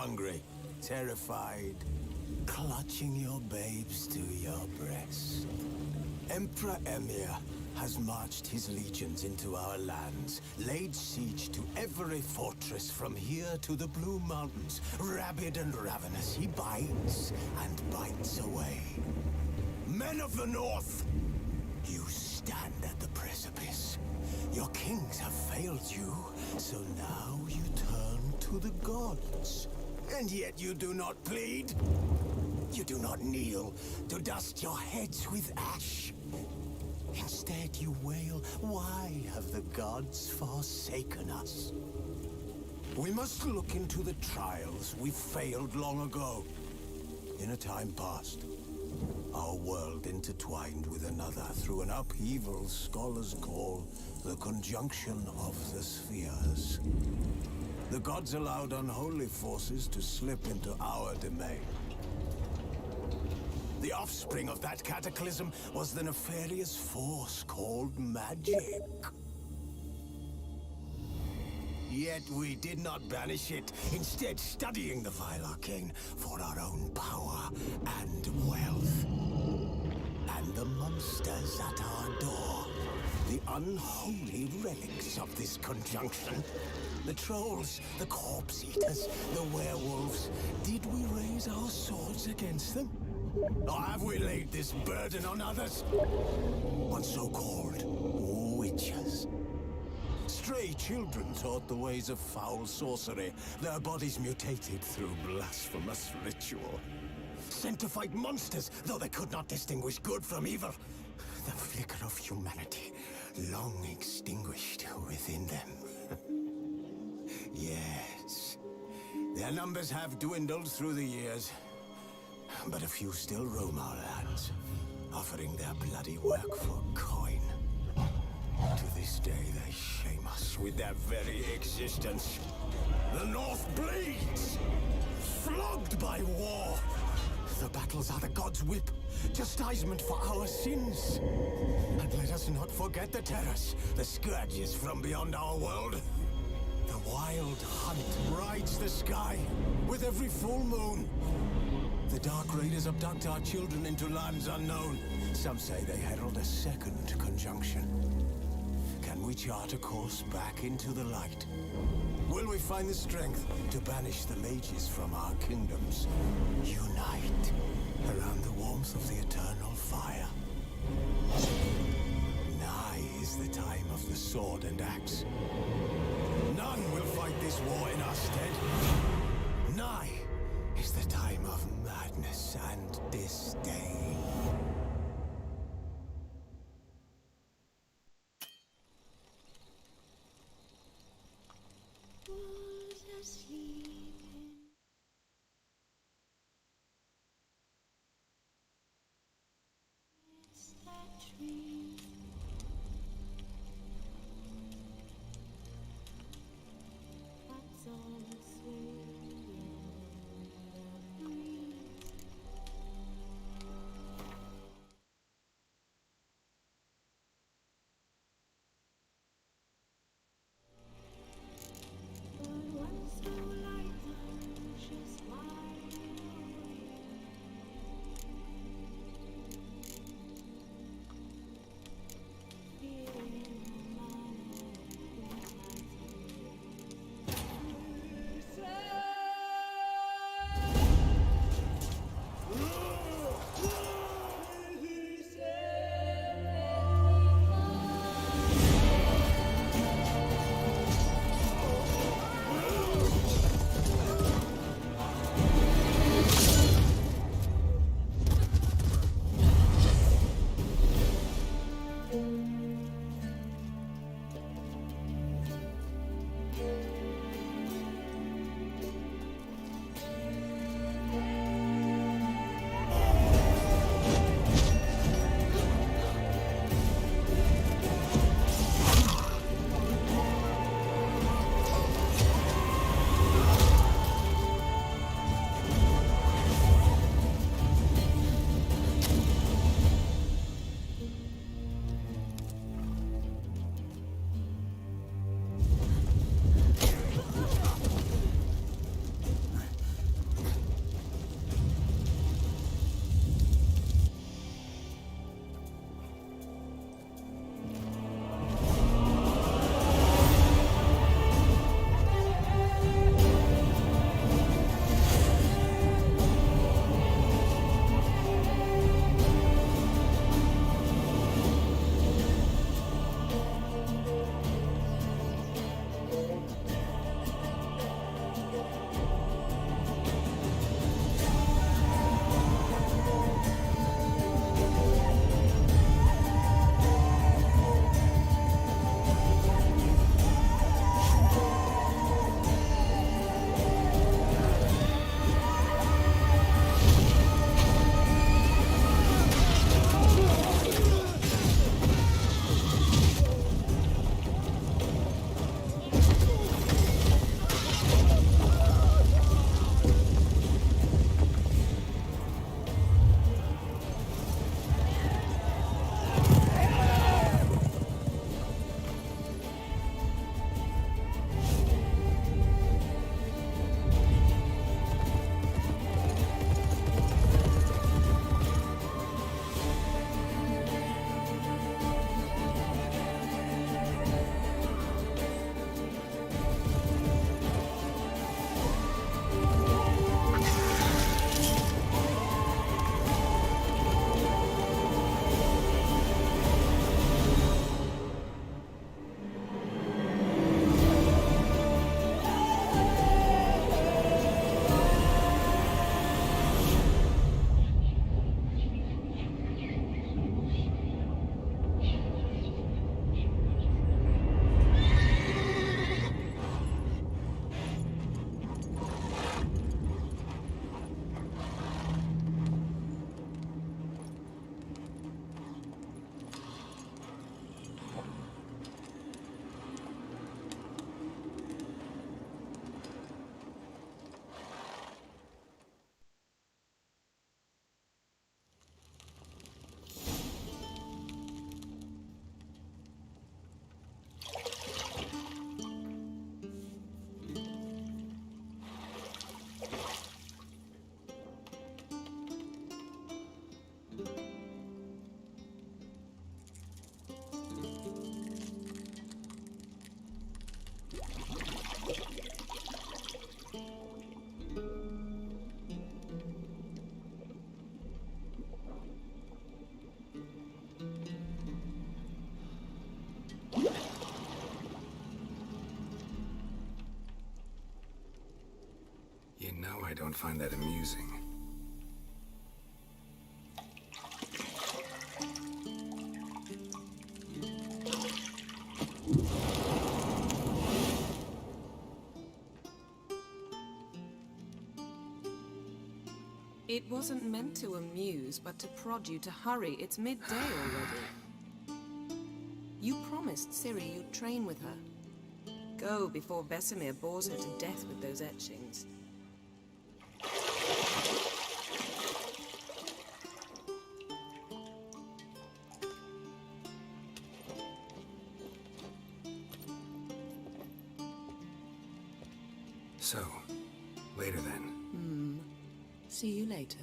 hungry, terrified, clutching your babes to your breast. Emperor Emir has marched his legions into our lands, laid siege to every fortress from here to the Blue Mountains. Rabid and ravenous, he bites and bites away. Men of the North, you stand at the precipice. Your kings have failed you, so now you turn to the gods. And yet you do not plead. You do not kneel to dust your heads with ash. Instead you wail, why have the gods forsaken us? We must look into the trials we failed long ago. In a time past, our world intertwined with another through an upheaval scholars call the conjunction of the spheres. The gods allowed unholy forces to slip into our domain. The offspring of that cataclysm was the nefarious force called magic. Yet we did not banish it, instead studying the vile arcane for our own power and wealth. And the monsters at our door, the unholy relics of this conjunction. The trolls, the corpse eaters, the werewolves. Did we raise our swords against them? Or have we laid this burden on others? On so-called witches. Stray children taught the ways of foul sorcery, their bodies mutated through blasphemous ritual. Sent to fight monsters, though they could not distinguish good from evil. The flicker of humanity, long extinguished within them. Yes, their numbers have dwindled through the years. But a few still roam our lands, offering their bloody work for coin. To this day, they shame us with their very existence. The North bleeds, flogged by war. The battles are the gods' whip, chastisement for our sins. And let us not forget the terrors, the scourges from beyond our world. The wild hunt rides the sky with every full moon. The Dark Raiders abduct our children into lands unknown. Some say they herald a second conjunction. Can we chart a course back into the light? Will we find the strength to banish the mages from our kingdoms? Unite around the warmth of the eternal fire. Nigh is the time of the sword and axe. None will fight this war in our stead. Nigh is the time of madness and disdain. Was asleep in that dream. That's on the swing in the breeze. But once so light. I don't find that amusing. It wasn't meant to amuse, but to prod you to hurry. It's midday already. You promised Ciri you'd train with her. Go before Vesemir bores her to death with those etchings. So, later then. See you later.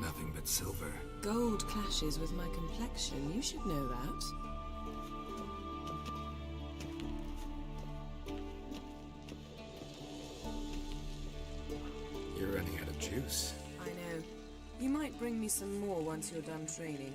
Nothing but silver. Gold clashes with my complexion. You should know that. You're running out of juice. I know. You might bring me some more once you're done training.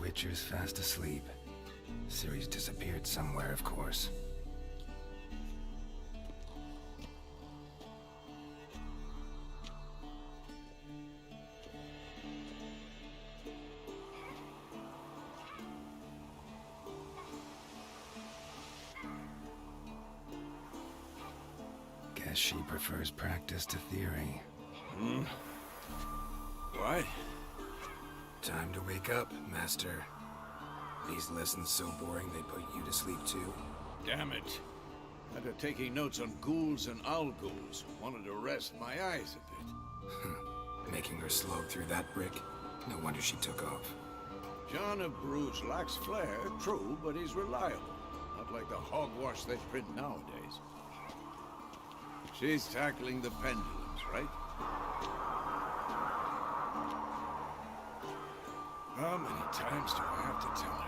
Witcher's fast asleep. Ciri's disappeared somewhere, of course. Guess she prefers practice to theory. What? Time to wake up, Master. These lessons so boring they put you to sleep too. Damn it. After taking notes on ghouls and owl ghouls, wanted to rest my eyes a bit. Making her slog through that brick? No wonder she took off. John of Bruges lacks flair, true, but he's reliable. Not like the hogwash they print nowadays. She's tackling the pendulums, right? How many times do I have to tell her?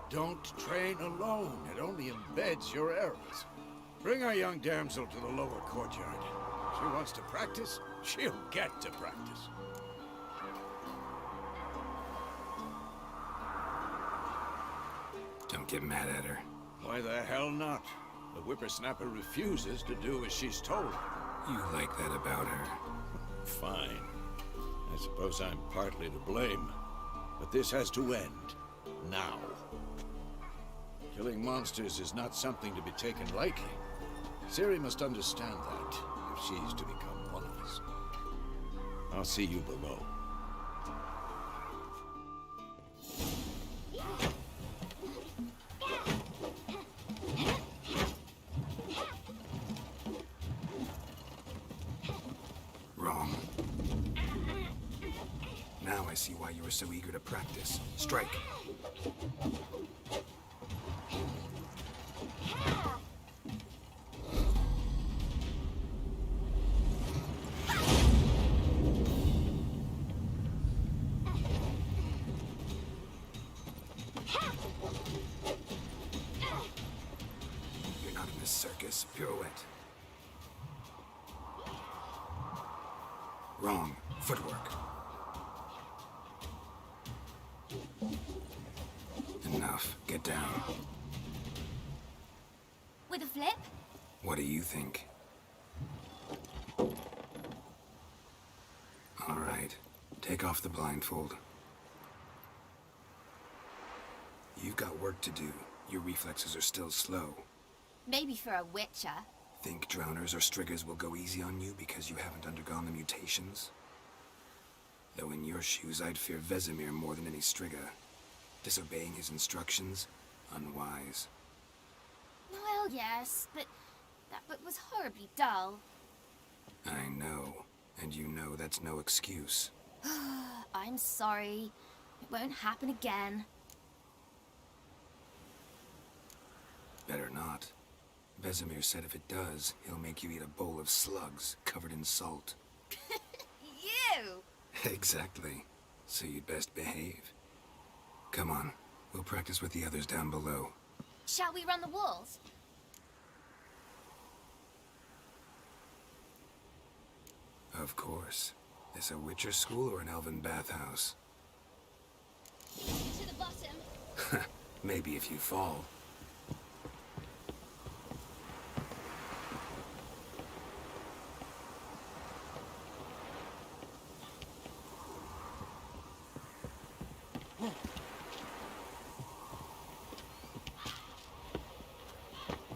Don't train alone. It only embeds your errors. Bring our young damsel to the lower courtyard. She wants to practice, she'll get to practice. Don't get mad at her. Why the hell not? The whippersnapper refuses to do as she's told. You like that about her. Fine. I suppose I'm partly to blame. But this has to end. Now. Killing monsters is not something to be taken lightly. Ciri must understand that, if she's to become one of us. I'll see you below. Wrong. Now I see why you were so eager to practice. Strike. You're not in this circus. Pirouette. Wrong. Footwork. Enough. Get down. With a flip? What do you think? All right. Take off the blindfold. You've got work to do. Your reflexes are still slow. Maybe for a witcher. Think drowners or striggers will go easy on you because you haven't undergone the mutations? Though in your shoes, I'd fear Vesemir more than any strigger. Disobeying his instructions? Unwise. Well, yes, but that book was horribly dull. I know. And you know that's no excuse. I'm sorry. It won't happen again. Better not. Vesemir said if it does, he'll make you eat a bowl of slugs covered in salt. You! Exactly. So you'd best behave. Come on. We'll practice with the others down below. Shall we run the walls? Of course. This a Witcher school or an elven bathhouse? To the bottom. Maybe if you fall.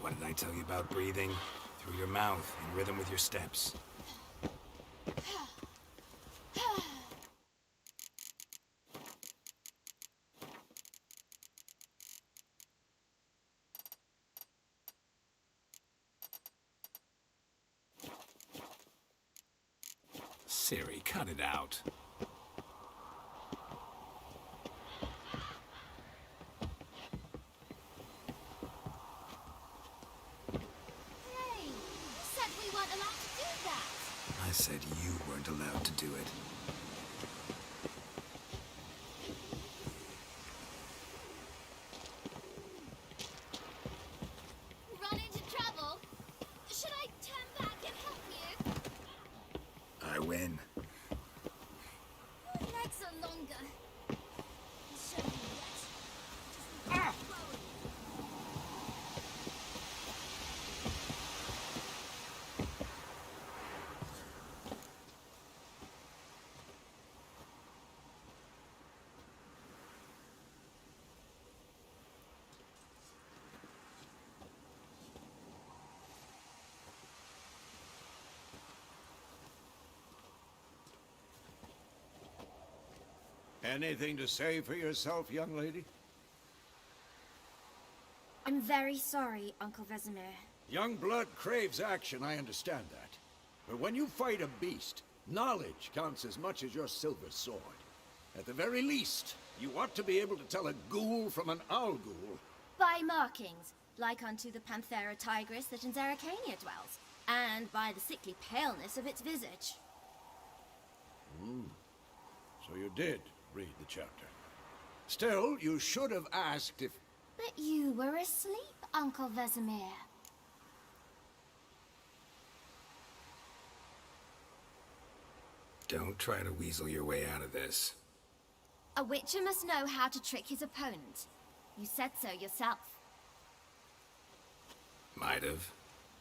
What did I tell you about breathing? Through your mouth, in rhythm with your steps. Ciri, cut it out. Hey, you said we weren't allowed to do that. I said you weren't allowed to do it. Run into trouble? Should I turn back and help you? I win. My legs are longer. I'll show you what. Ah! Anything to say for yourself, young lady? I'm very sorry, Uncle Vesemir. Young blood craves action, I understand that. But when you fight a beast, knowledge counts as much as your silver sword. At the very least, you ought to be able to tell a ghoul from an owl ghoul. By markings, like unto the Panthera tigris that in Zeracania dwells, and by the sickly paleness of its visage. So you did read the chapter. Still, you should have asked if... But you were asleep, Uncle Vesemir. Don't try to weasel your way out of this. A witcher must know how to trick his opponent. You said so yourself. Might have.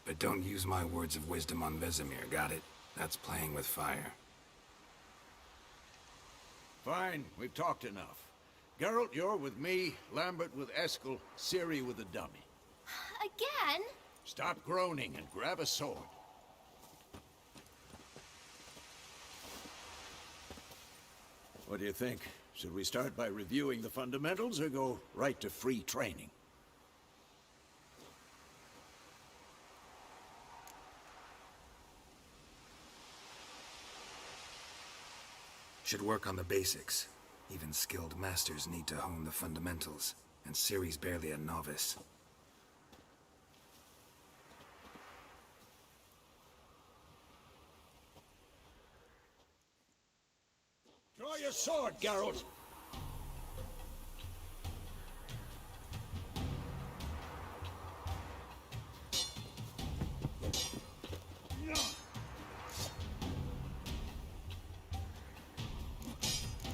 But don't use my words of wisdom on Vesemir, got it? That's playing with fire. Fine, we've talked enough. Geralt, you're with me, Lambert with Eskel, Ciri with the dummy. Again? Stop groaning and grab a sword. What do you think? Should we start by reviewing the fundamentals or go right to free training? Should work on the basics. Even skilled masters need to hone the fundamentals, and Ciri's barely a novice. Draw your sword, Geralt!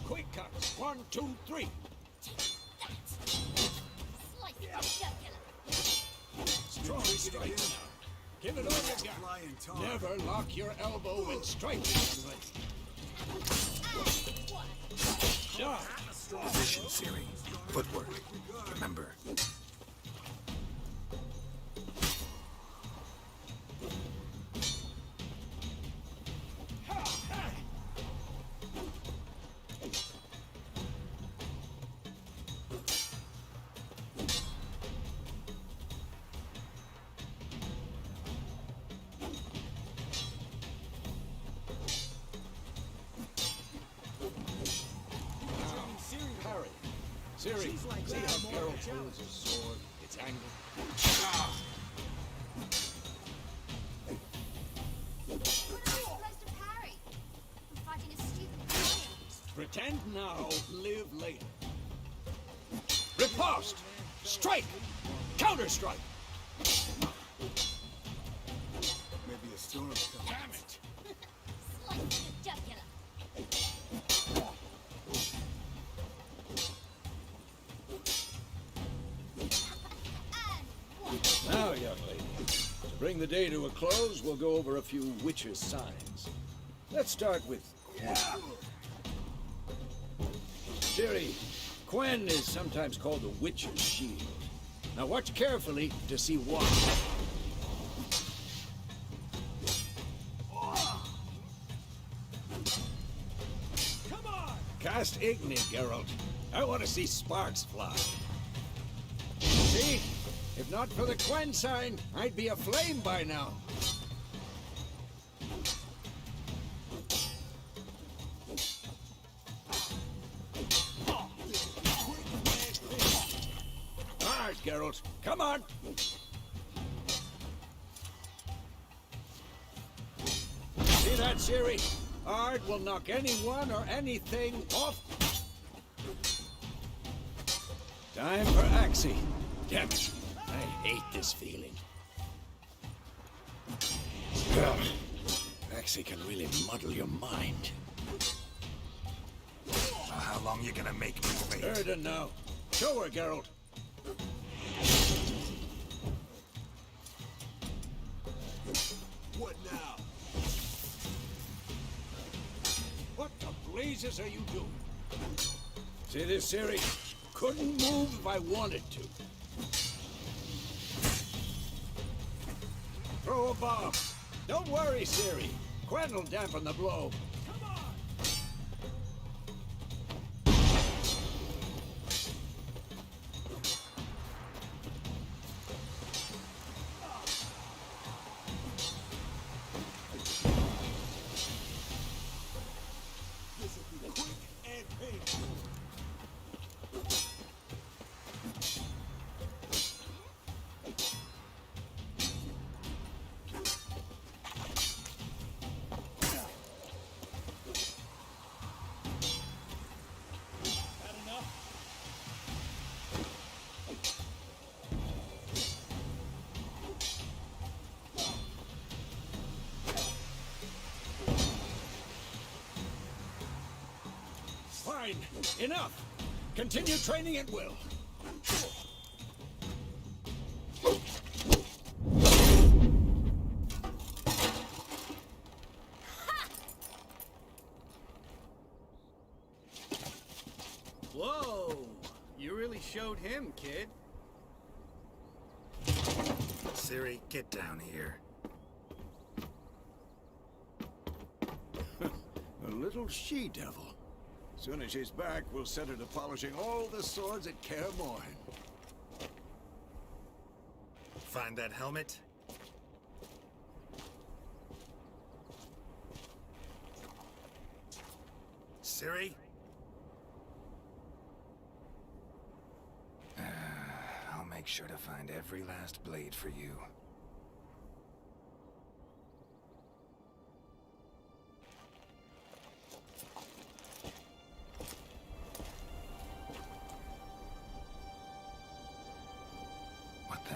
Quick cuts. 1, 2, 3. Slice the jugular. Strong strike now. Give it all you got. Never lock your elbow when striking. Position, Ciri. Footwork. Remember. Ciri, see how Geralt pulls his sword? It's angled. What are we supposed to parry? I'm fighting a stupid giant. Pretend now, live later. Riposte! Strike! Counter-strike! Maybe a storm coming. Damn it! Slice the jugular. Now, young lady, to bring the day to a close, we'll go over a few witches' signs. Let's start with Quen. Ciri, Quen is sometimes called the witch's shield. Now watch carefully to see why. Come on! Cast Igni, Geralt. I want to see sparks fly. See? If not for the Quen sign, I'd be aflame by now. Hard, Geralt. Come on. See that, Ciri? Ard will knock anyone or anything off. Time for Axie. Damn it. I hate this feeling. Axie can really muddle your mind. How long you gonna make me wait? Erden now. Show her, Geralt. What now? What the blazes are you doing? See this, Ciri? Couldn't move if I wanted to. Throw a bomb. Don't worry, Ciri. Quen will dampen the blow. Come on! This will be quick and painful. Fine. Enough. Continue training at will. Whoa! You really showed him, kid. Ciri, get down here. A little she-devil. Soon as she's back, we'll set her to polishing all the swords at Kaer Morhen. Find that helmet? Ciri? I'll make sure to find every last blade for you. What the?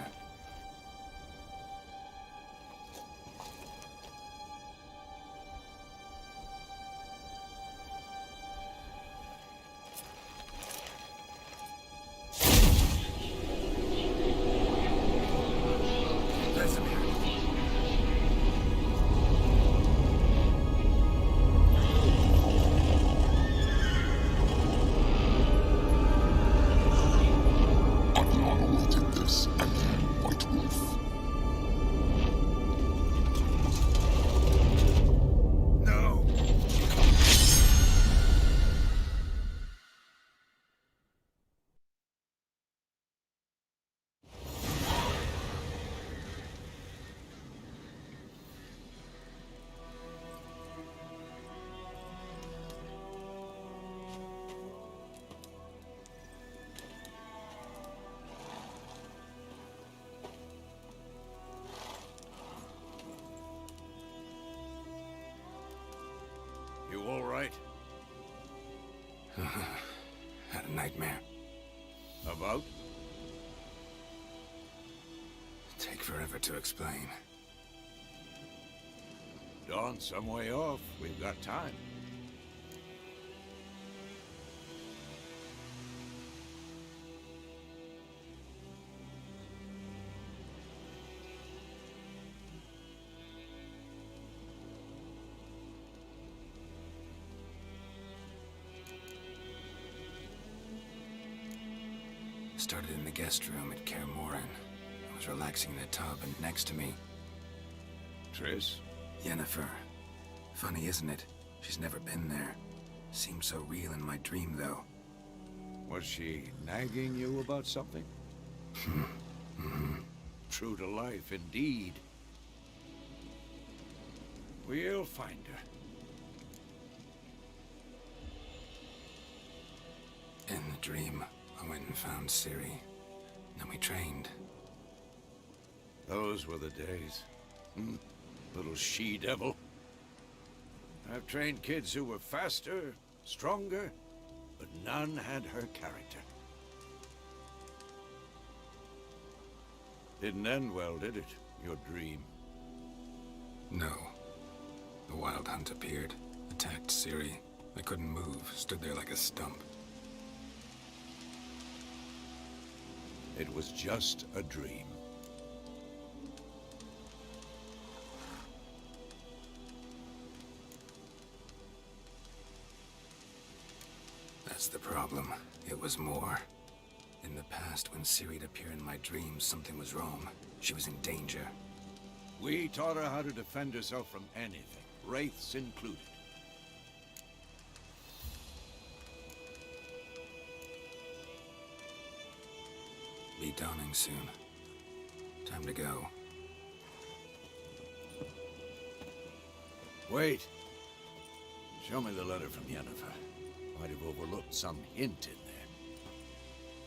You all right? Had a nightmare. About? Take forever to explain. Dawn's some way off. We've got time. Started in the guest room at Kaer Morhen. I was relaxing in the tub, and next to me, Triss? Yennefer. Funny, isn't it? She's never been there. Seemed so real in my dream, though. Was she nagging you about something? True to life, indeed. We'll find her. In the dream, I went and found Ciri. Then we trained. Those were the days. Little she-devil. I've trained kids who were faster, stronger, but none had her character. Didn't end well, did it? Your dream? No. The Wild Hunt appeared, attacked Ciri. I couldn't move, stood there like a stump. It was just a dream. That's the problem. It was more. In the past, when Ciri'd appear in my dreams, something was wrong. She was in danger. We taught her how to defend herself from anything, wraiths included. Be dawning soon. Time to go. Wait. Show me the letter from Yennefer. Might have overlooked some hint in there.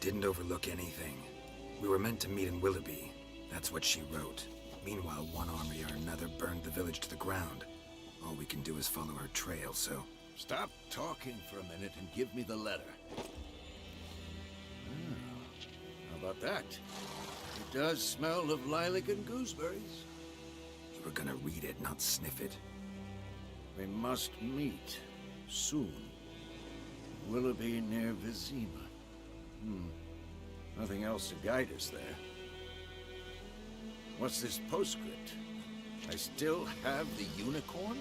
Didn't overlook anything. We were meant to meet in Willoughby. That's what she wrote. Meanwhile, one army or another burned the village to the ground. All we can do is follow her trail, so... Stop talking for a minute and give me the letter. How about that? It does smell of lilac and gooseberries. You were gonna read it, not sniff it. We must meet soon. Willoughby near Vizima. Nothing else to guide us there. What's this postscript? I still have the unicorn?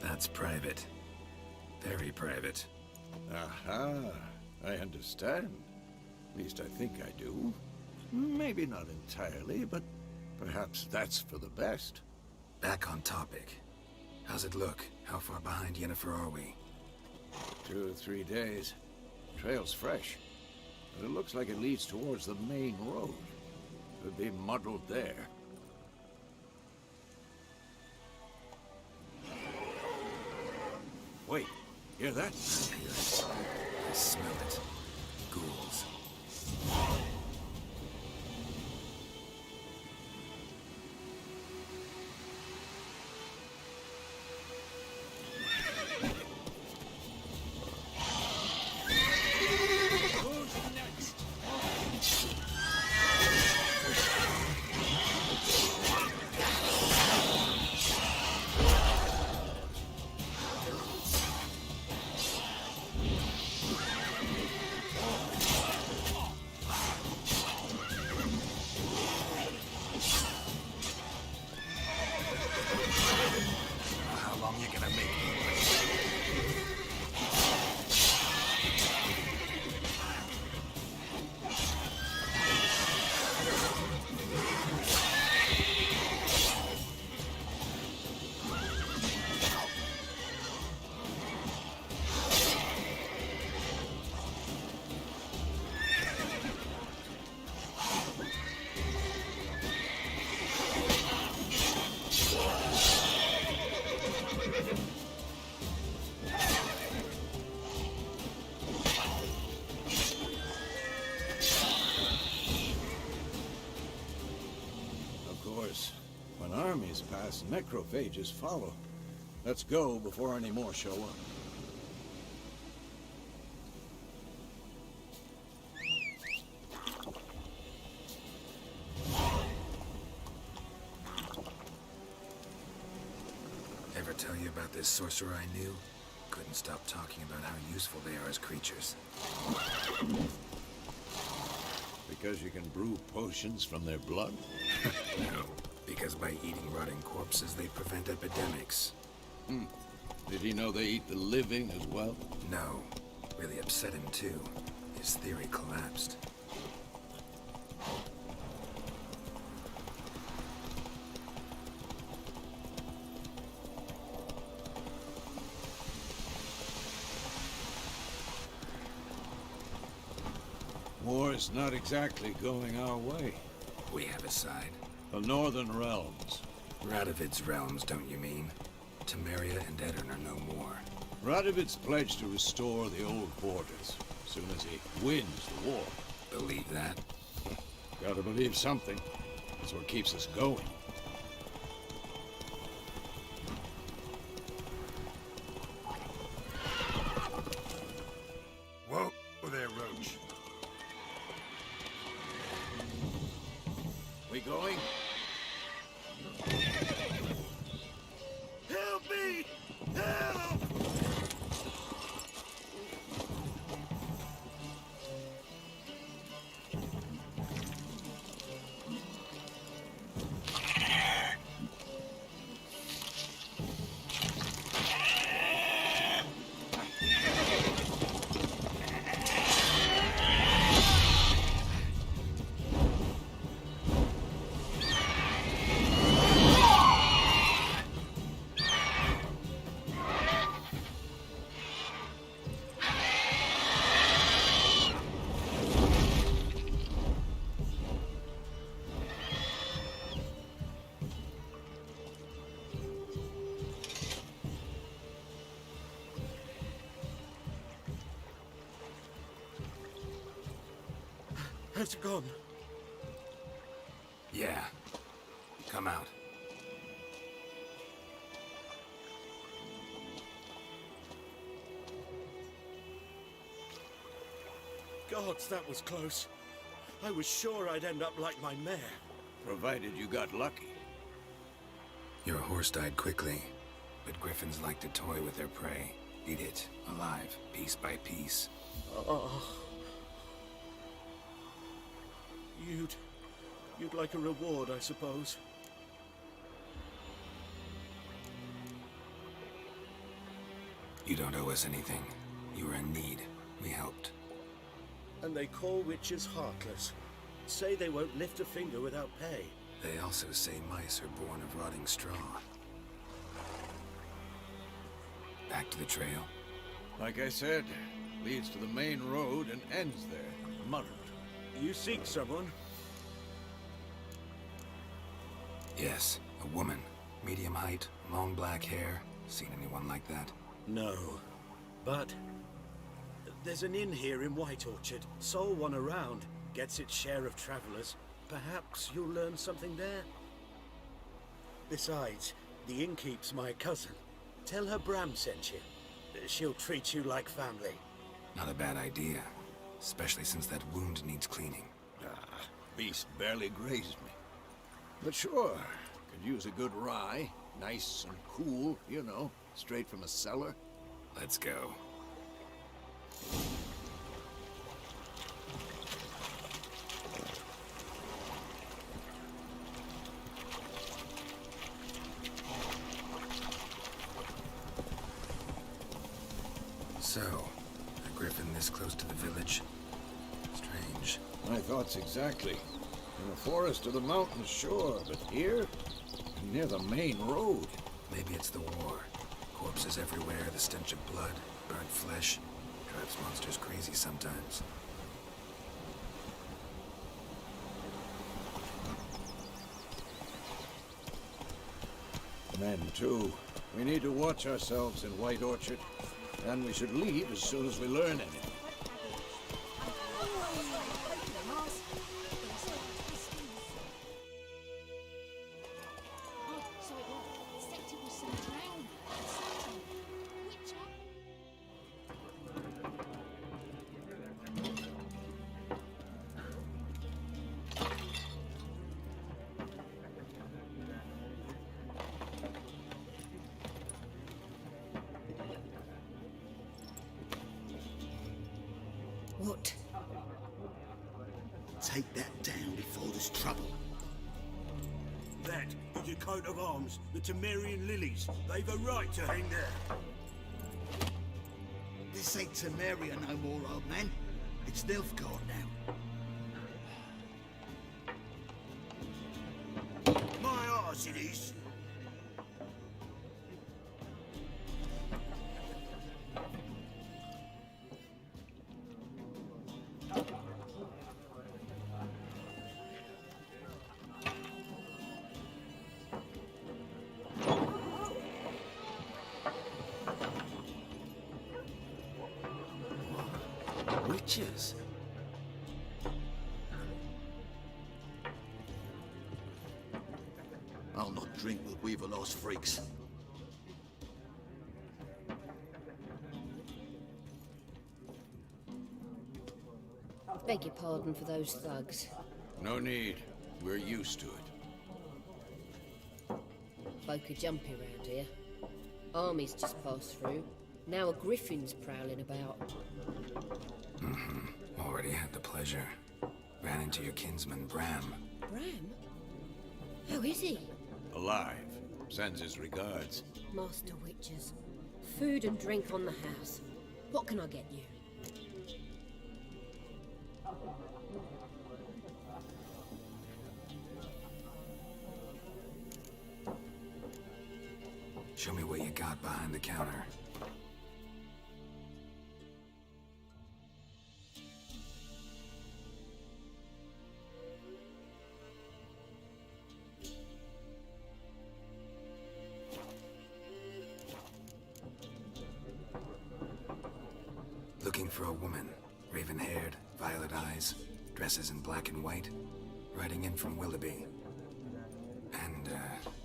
That's private. Very private. Aha, I understand. At least I think I do. Maybe not entirely, but perhaps that's for the best. Back on topic. How's it look? How far behind Yennefer are we? 2 or 3 days. Trail's fresh, but it looks like it leads towards the main road. Could be muddled there. Wait, hear that? I hear it. I smell it. Ghouls. How long you gonna make me wait? Of course, when armies pass, necrophages follow. Let's go before any more show up. Ever tell you about this sorcerer I knew? Couldn't stop talking about how useful they are as creatures. Because you can brew potions from their blood? No, because by eating rotting corpses, they prevent epidemics. Did he know they eat the living as well? No, really upset him too. His theory collapsed. War's not exactly going our way. We have a side. The Northern Realms. Radovid's realms, don't you mean? Temeria and Edirn are no more. Radovid's pledged to restore the old borders as soon as he wins the war. Believe that? Gotta believe something. That's what keeps us going. Whoa there, Roach. We going? Help me! Help! Has it gone? Yeah. Come out. Gods, that was close. I was sure I'd end up like my mare. Provided you got lucky. Your horse died quickly, but griffins like to toy with their prey. Eat it, alive, piece by piece. Oh. You'd like a reward, I suppose. You don't owe us anything. You were in need. We helped. And they call witches heartless. Say they won't lift a finger without pay. They also say mice are born of rotting straw. Back to the trail? Like I said, leads to the main road and ends there. Muddled. You seek someone? Yes, a woman. Medium height, long black hair. Seen anyone like that? No. But there's an inn here in White Orchard. Sole one around. Gets its share of travelers. Perhaps you'll learn something there. Besides, the innkeep's my cousin. Tell her Bram sent you. She'll treat you like family. Not a bad idea. Especially since that wound needs cleaning. Beast barely grazed me. But sure, could use a good rye. Nice and cool, you know, straight from a cellar. Let's go. So, a griffin this close to the village? Strange. My thoughts exactly. In the forest or the mountains, sure, but here? Near the main road. Maybe it's the war. Corpses everywhere, the stench of blood, burnt flesh. Drives monsters crazy sometimes. Men, too. We need to watch ourselves in White Orchard. And we should leave as soon as we learn anything. What? Take that down before there's trouble. That is your coat of arms, the Temerian lilies. They've a right to hang there. This ain't Temeria no more, old man. It's Nilfgaard now. My arse it is. Witches? I'll not drink with Weaverlost freaks. Beg your pardon for those thugs. No need. We're used to it. Folk are jumpy around here. Armies just passed through. Now a griffin's prowling about. Already had the pleasure. Ran into your kinsman, Bram. Bram? How is he? Alive. Sends his regards. Master Witches. Food and drink on the house. What can I get you? Show me what you got behind the counter. Looking for a woman. Raven-haired, violet eyes, dresses in black and white. Riding in from Willoughby. And,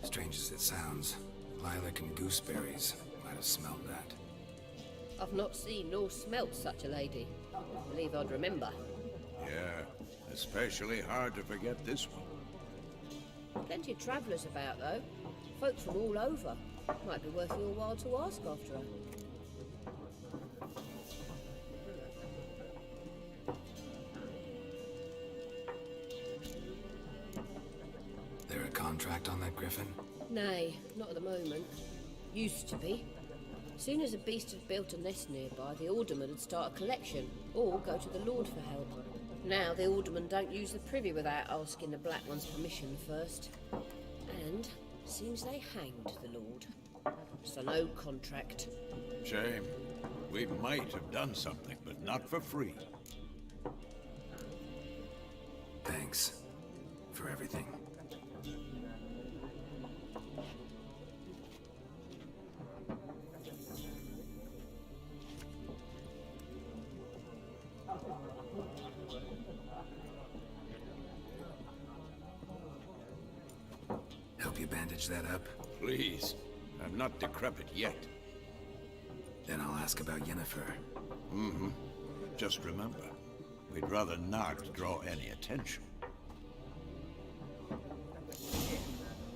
strange as it sounds, lilac and gooseberries. Might have smelled that. I've not seen nor smelt such a lady. Believe I'd remember. Yeah, especially hard to forget this one. Plenty of travellers about, though. Folk from all over. Might be worth your while to ask after her. griffin? Nay, not at the moment. Used to be. Soon as a beast had built a nest nearby, the alderman would start a collection, or go to the Lord for help. Now the alderman don't use the privy without asking the Black One's permission first. And seems they hanged the Lord. So no contract. Shame. We might have done something, but not for free. Thanks for everything. Help you bandage that up? Please. I'm not decrepit yet. Then I'll ask about Yennefer. Mm-hmm. Just remember, we'd rather not draw any attention.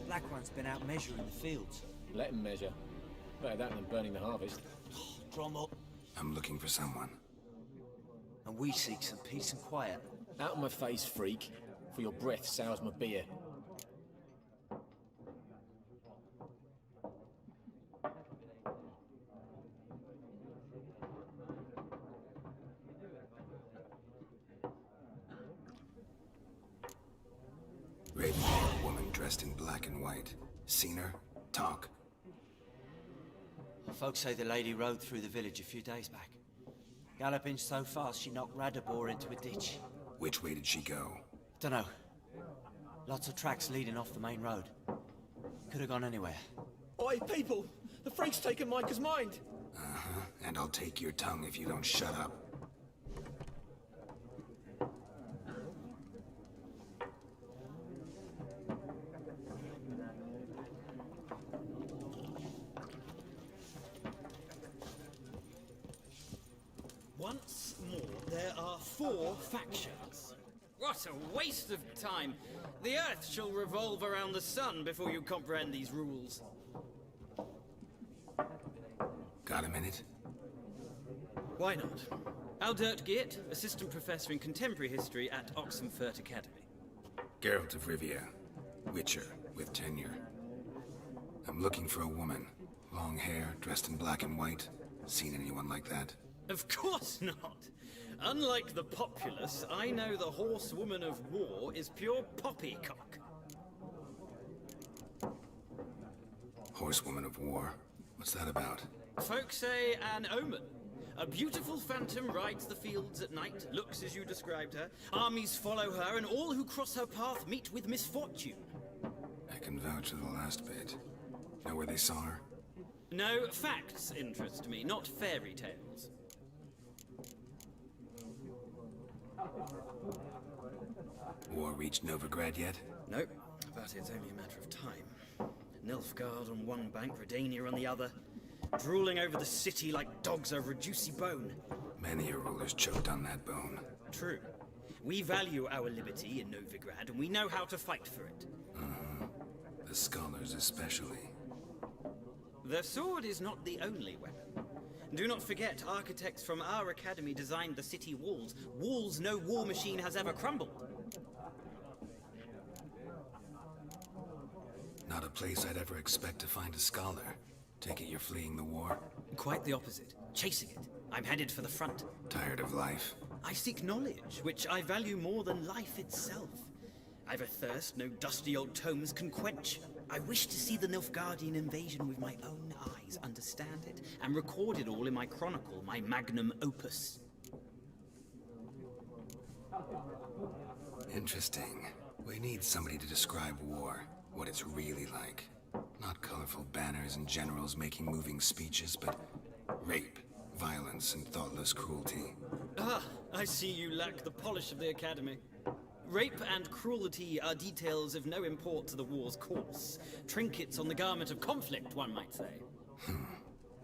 Black One's been out measuring the fields. Let him measure. Better that than burning the harvest. Drum up. I'm looking for someone. And we seek some peace and quiet. Out of my face, freak. For your breath sours my beer. Raven-haired woman dressed in black and white. Seen her? Talk. Folks say the lady rode through the village a few days back. Galloping so fast she knocked Radabor into a ditch. Which way did she go? Dunno. Lots of tracks leading off the main road. Could have gone anywhere. Oi, people! The freak's taken Micah's mind! Uh-huh. And I'll take your tongue if you don't shut up. Once more, there are 4 factions. What a waste of time! The Earth shall revolve around the sun before you comprehend these rules. Got a minute? Why not? Aldert Geert, Assistant Professor in Contemporary History at Oxenfurt Academy. Geralt of Rivia. Witcher, with tenure. I'm looking for a woman. Long hair, dressed in black and white. Seen anyone like that? Of course not! Unlike the populace, I know the horsewoman of war is pure poppycock. Horsewoman of war? What's that about? Folk say an omen. A beautiful phantom rides the fields at night, looks as you described her. Armies follow her, and all who cross her path meet with misfortune. I can vouch for the last bit. Know where they saw her? No, facts interest me, not fairy tales. War reached Novigrad yet? Nope, but it's only a matter of time. Nilfgaard on one bank, Redania on the other. Drooling over the city like dogs over a juicy bone. Many a ruler's choked on that bone. True. We value our liberty in Novigrad, and we know how to fight for it. The scholars especially. The sword is not the only weapon. Do not forget, architects from our academy designed the city walls. Walls no war machine has ever crumbled. Not a place I'd ever expect to find a scholar. Take it you're fleeing the war? Quite the opposite. Chasing it. I'm headed for the front. Tired of life? I seek knowledge, which I value more than life itself. I've a thirst no dusty old tomes can quench. I wish to see the Nilfgaardian invasion with my own eyes, understand it, and record it all in my chronicle, my magnum opus. Interesting. We need somebody to describe war, what it's really like. Not colorful banners and generals making moving speeches, but rape, violence, and thoughtless cruelty. Ah, I see you lack the polish of the academy. Rape and cruelty are details of no import to the war's course. Trinkets on the garment of conflict, one might say.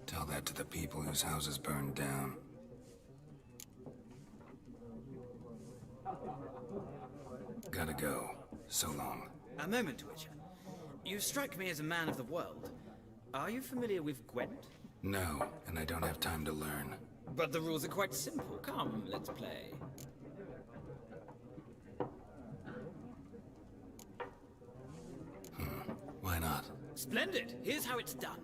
Tell that to the people whose houses burned down. Gotta go. So long. A moment, Witcher. You strike me as a man of the world. Are you familiar with Gwent? No, and I don't have time to learn. But the rules are quite simple. Come, let's play. Why not? Splendid! Here's how it's done.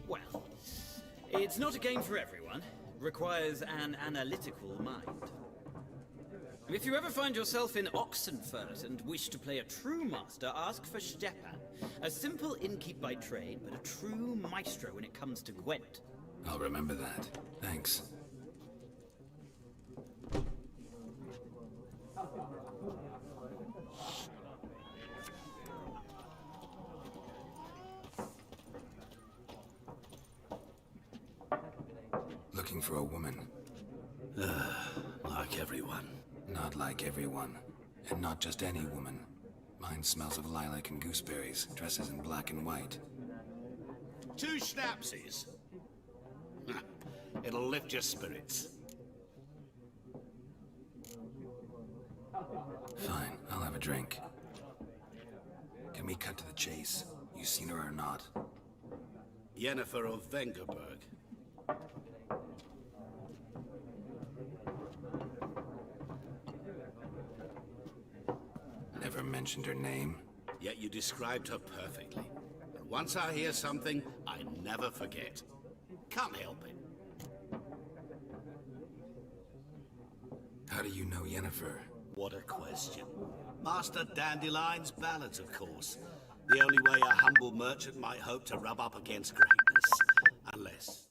Well, it's not a game for everyone. Requires an analytical mind. If you ever find yourself in Oxenfurt and wish to play a true master, ask for Stepan. A simple innkeep by trade, but a true maestro when it comes to Gwent. I'll remember that. Thanks. Looking for a woman. Like everyone. Not like everyone. And not just any woman. Mine smells of lilac and gooseberries, dresses in black and white. 2 schnapsies. It'll lift your spirits. Fine, I'll have a drink. Can we cut to the chase? You seen her or not? Yennefer of Vengerberg. Never mentioned her name. Yet you described her perfectly. And once I hear something, I never forget. Can't help it. How do you know Yennefer? What a question. Master Dandelion's ballads, of course. The only way a humble merchant might hope to rub up against greatness. Unless...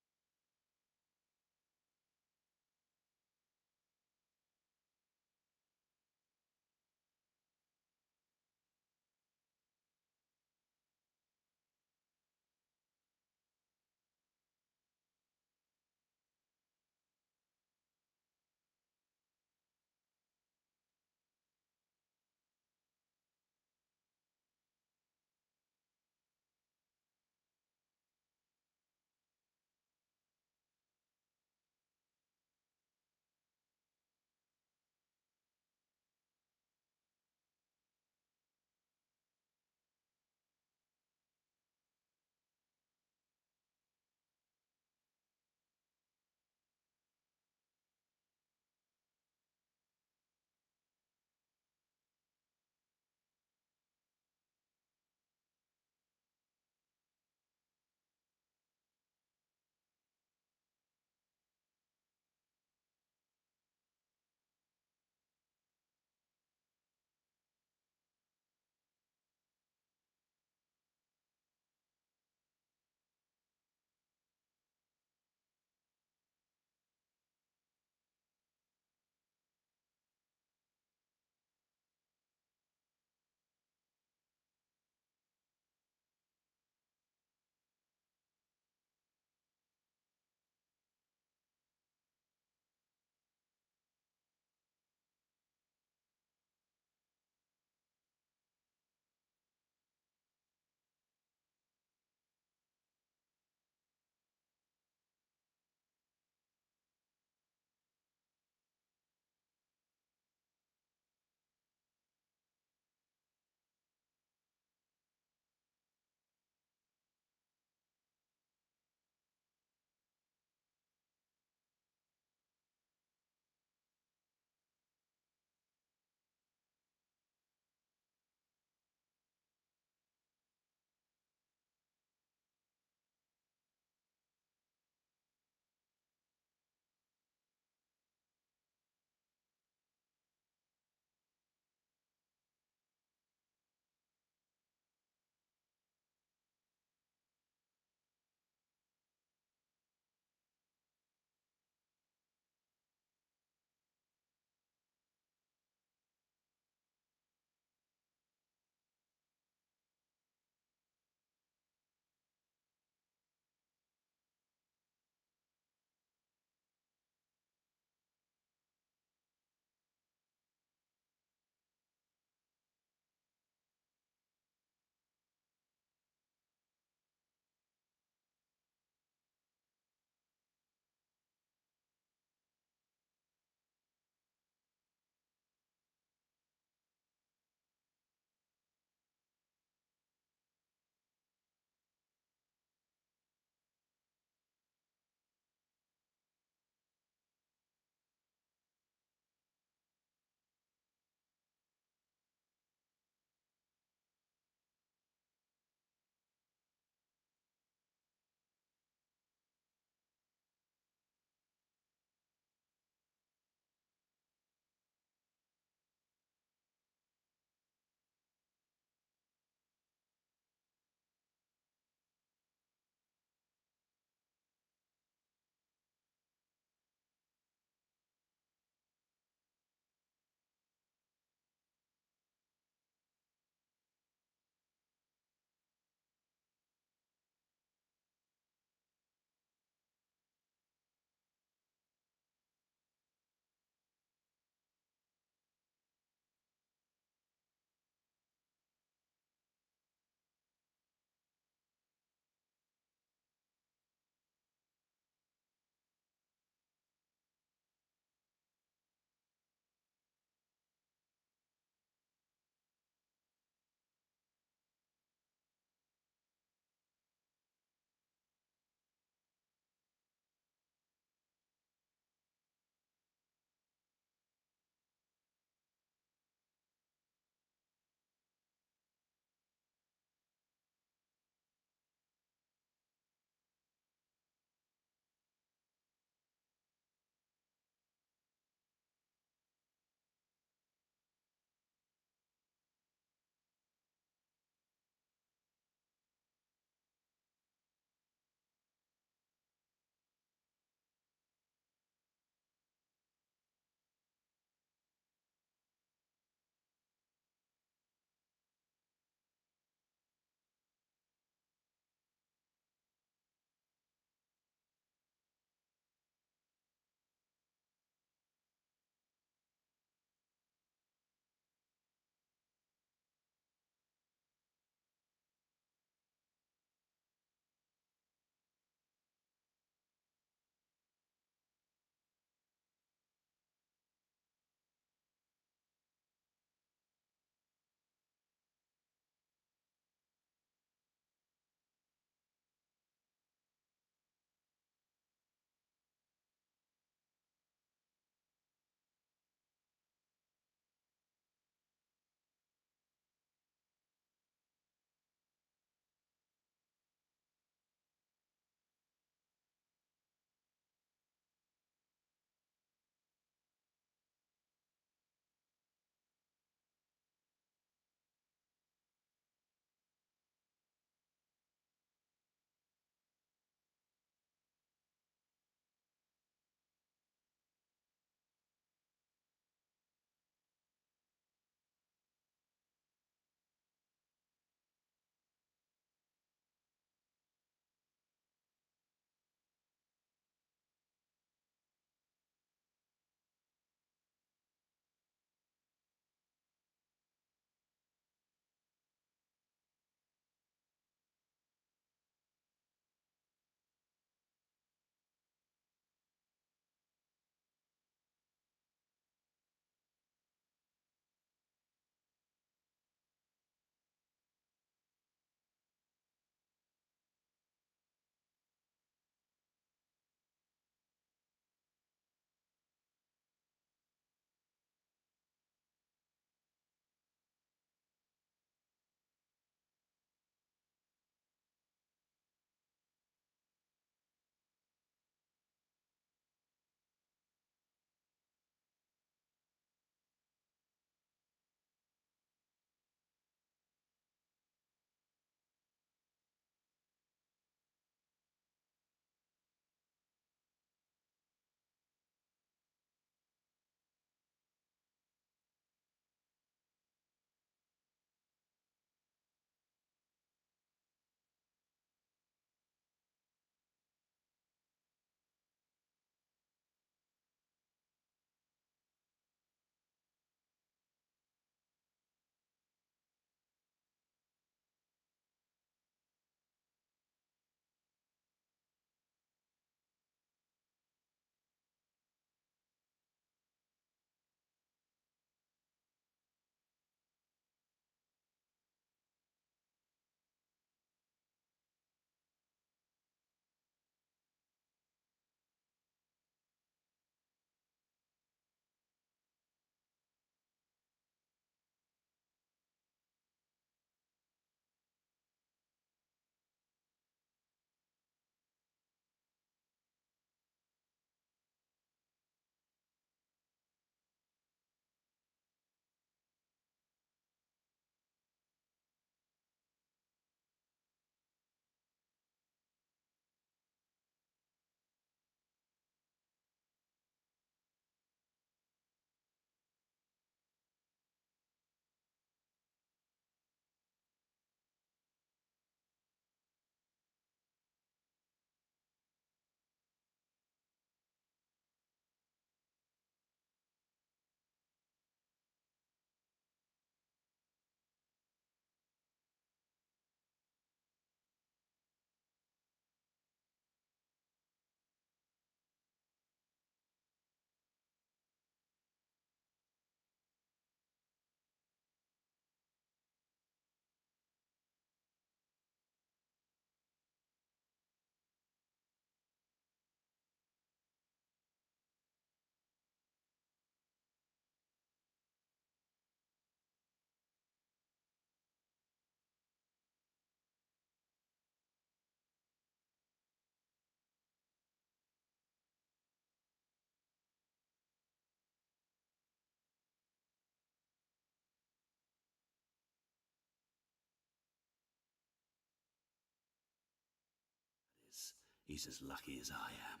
He's as lucky as I am.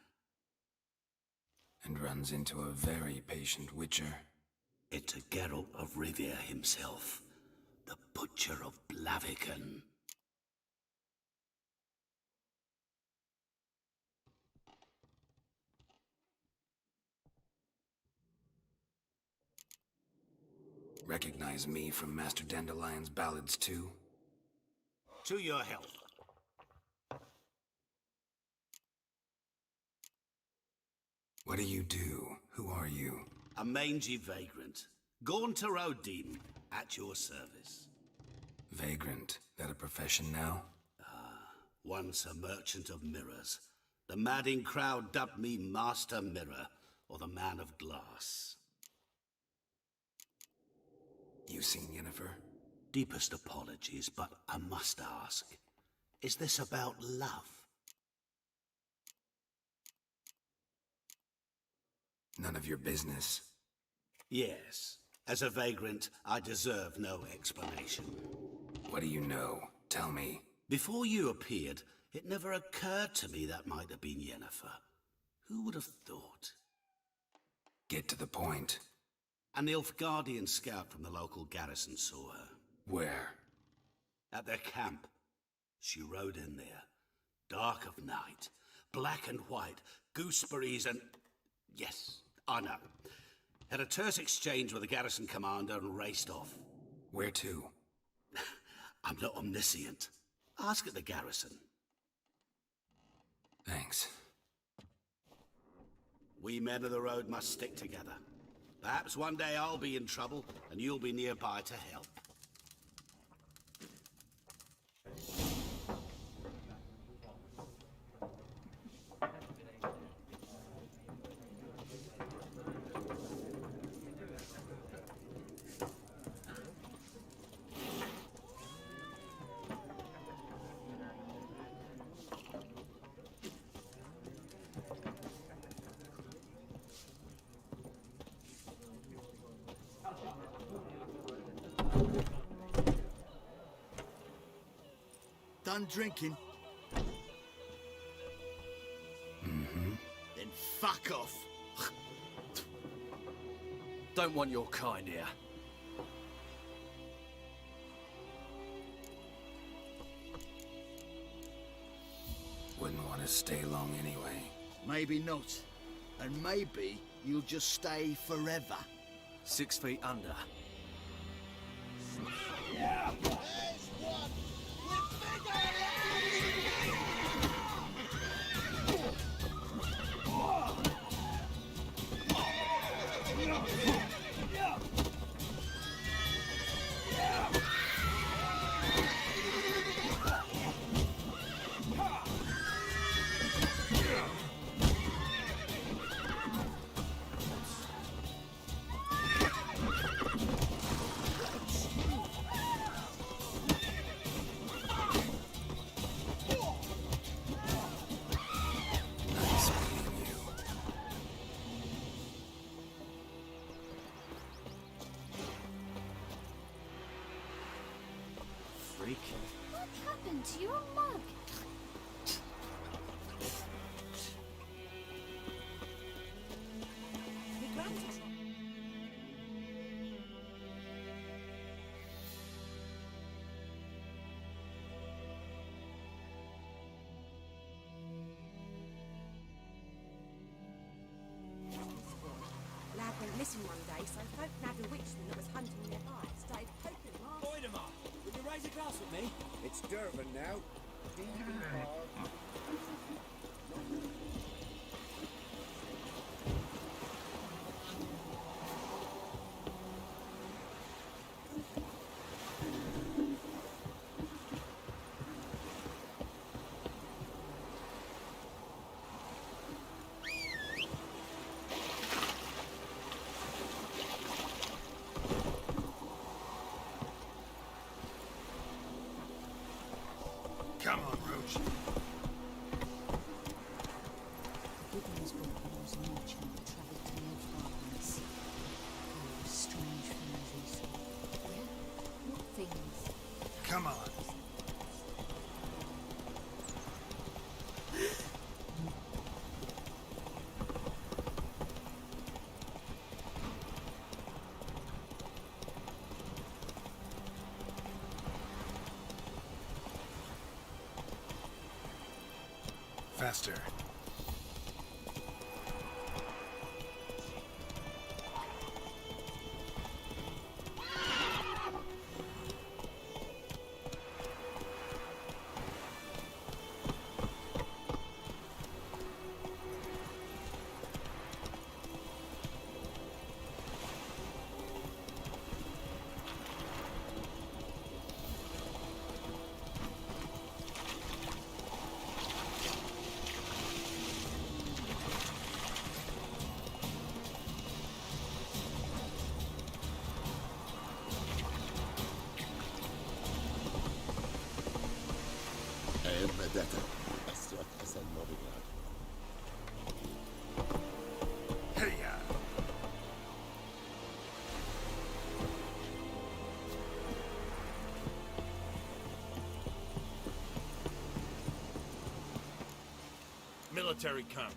And runs into a very patient witcher. It's a Geralt of Rivia himself, the Butcher of Blaviken. Recognize me from Master Dandelion's ballads too? To your health. What do you do? Who are you? A mangy vagrant. Gaunter Odin, at your service. Vagrant. That a profession now? Once a merchant of mirrors. The madding crowd dubbed me Master Mirror, or the Man of Glass. You seen Yennefer? Deepest apologies, but I must ask. Is this about love? None of your business. Yes. As a vagrant, I deserve no explanation. What do you know? Tell me. Before you appeared, it never occurred to me that might have been Yennefer. Who would have thought? Get to the point. An Nilfgaardian scout from the local garrison saw her. Where? At their camp. She rode in there. Dark of night. Black and white. Gooseberries and... Yes, I know. Had a terse exchange with the garrison commander and raced off. Where to? I'm not omniscient. Ask at the garrison. Thanks. We men of the road must stick together. Perhaps one day I'll be in trouble and you'll be nearby to help. Done drinking? Mm-hmm. Then fuck off. Don't want your kind here. Wouldn't want to stay long anyway. Maybe not. And maybe you'll just stay forever. 6 feet under. Yeah. What happened to your mug? He grabbed it. Lad went missing one day, so folk nabbed a witchman that was hunting nearby. Started poking him off. Voidemar, will you raise a glass with me? It's Durban now. Come on, Roach. Within book there was a merchant that travelled to Newbie. Strange things he saw. Yeah? What things? Come on. faster. Military camp.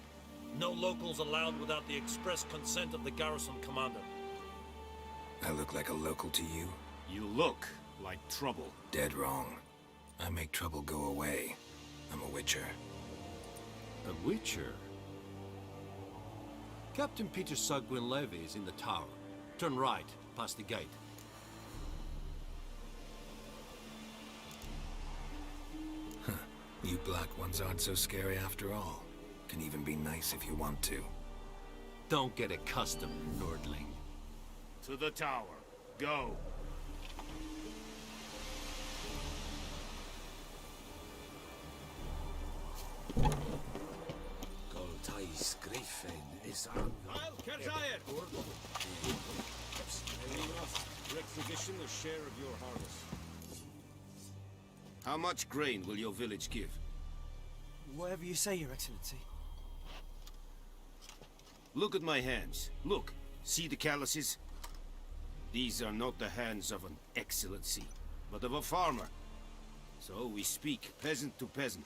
No locals allowed without the express consent of the garrison commander. I look like a local to you? You look like trouble. Dead wrong. I make trouble go away. I'm a witcher. A witcher? Captain Peter Sugwin Levy is in the tower. Turn right, past the gate. Huh. You black ones aren't so scary after all. Can even be nice if you want to. Don't get accustomed, Nordling. To the tower. Go. Goltais Griffin is on. Requisition a share of your harvest. How much grain will your village give? Whatever you say, Your Excellency. Look at my hands. Look. See the calluses? These are not the hands of an excellency, but of a farmer. So we speak peasant to peasant.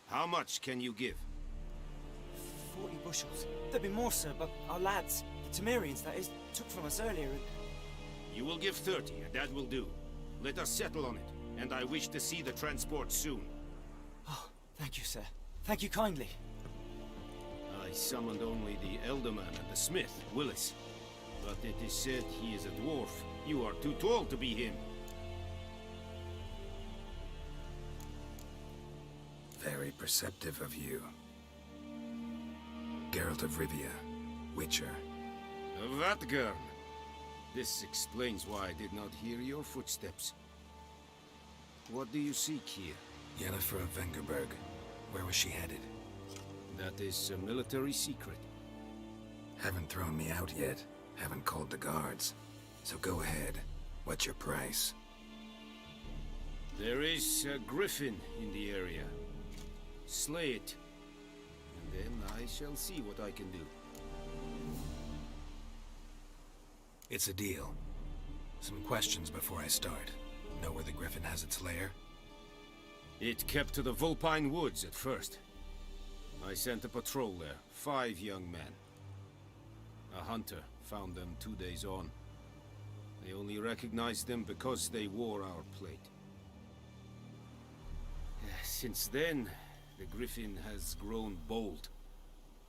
How much can you give? 40 bushels. There'd be more, sir, but our lads, the Temerians, that is, took from us earlier and... You will give 30, and that will do. Let us settle on it, and I wish to see the transport soon. Oh, thank you, sir. Thank you kindly. I summoned only the Elderman and the smith, Willis. But it is said he is a dwarf. You are too tall to be him. Very perceptive of you. Geralt of Rivia, Witcher. Vatgern. This explains why I did not hear your footsteps. What do you seek here? Yennefer of Vengerberg. Where was she headed? That is a military secret. Haven't thrown me out yet. Haven't called the guards. So go ahead. What's your price? There is a griffin in the area. Slay it. And then I shall see what I can do. It's a deal. Some questions before I start. Know where the griffin has its lair? It kept to the Vulpine Woods at first. I sent a patrol there, 5 young men. A hunter found them 2 days on. They only recognized them because they wore our plate. Since then, the griffin has grown bold.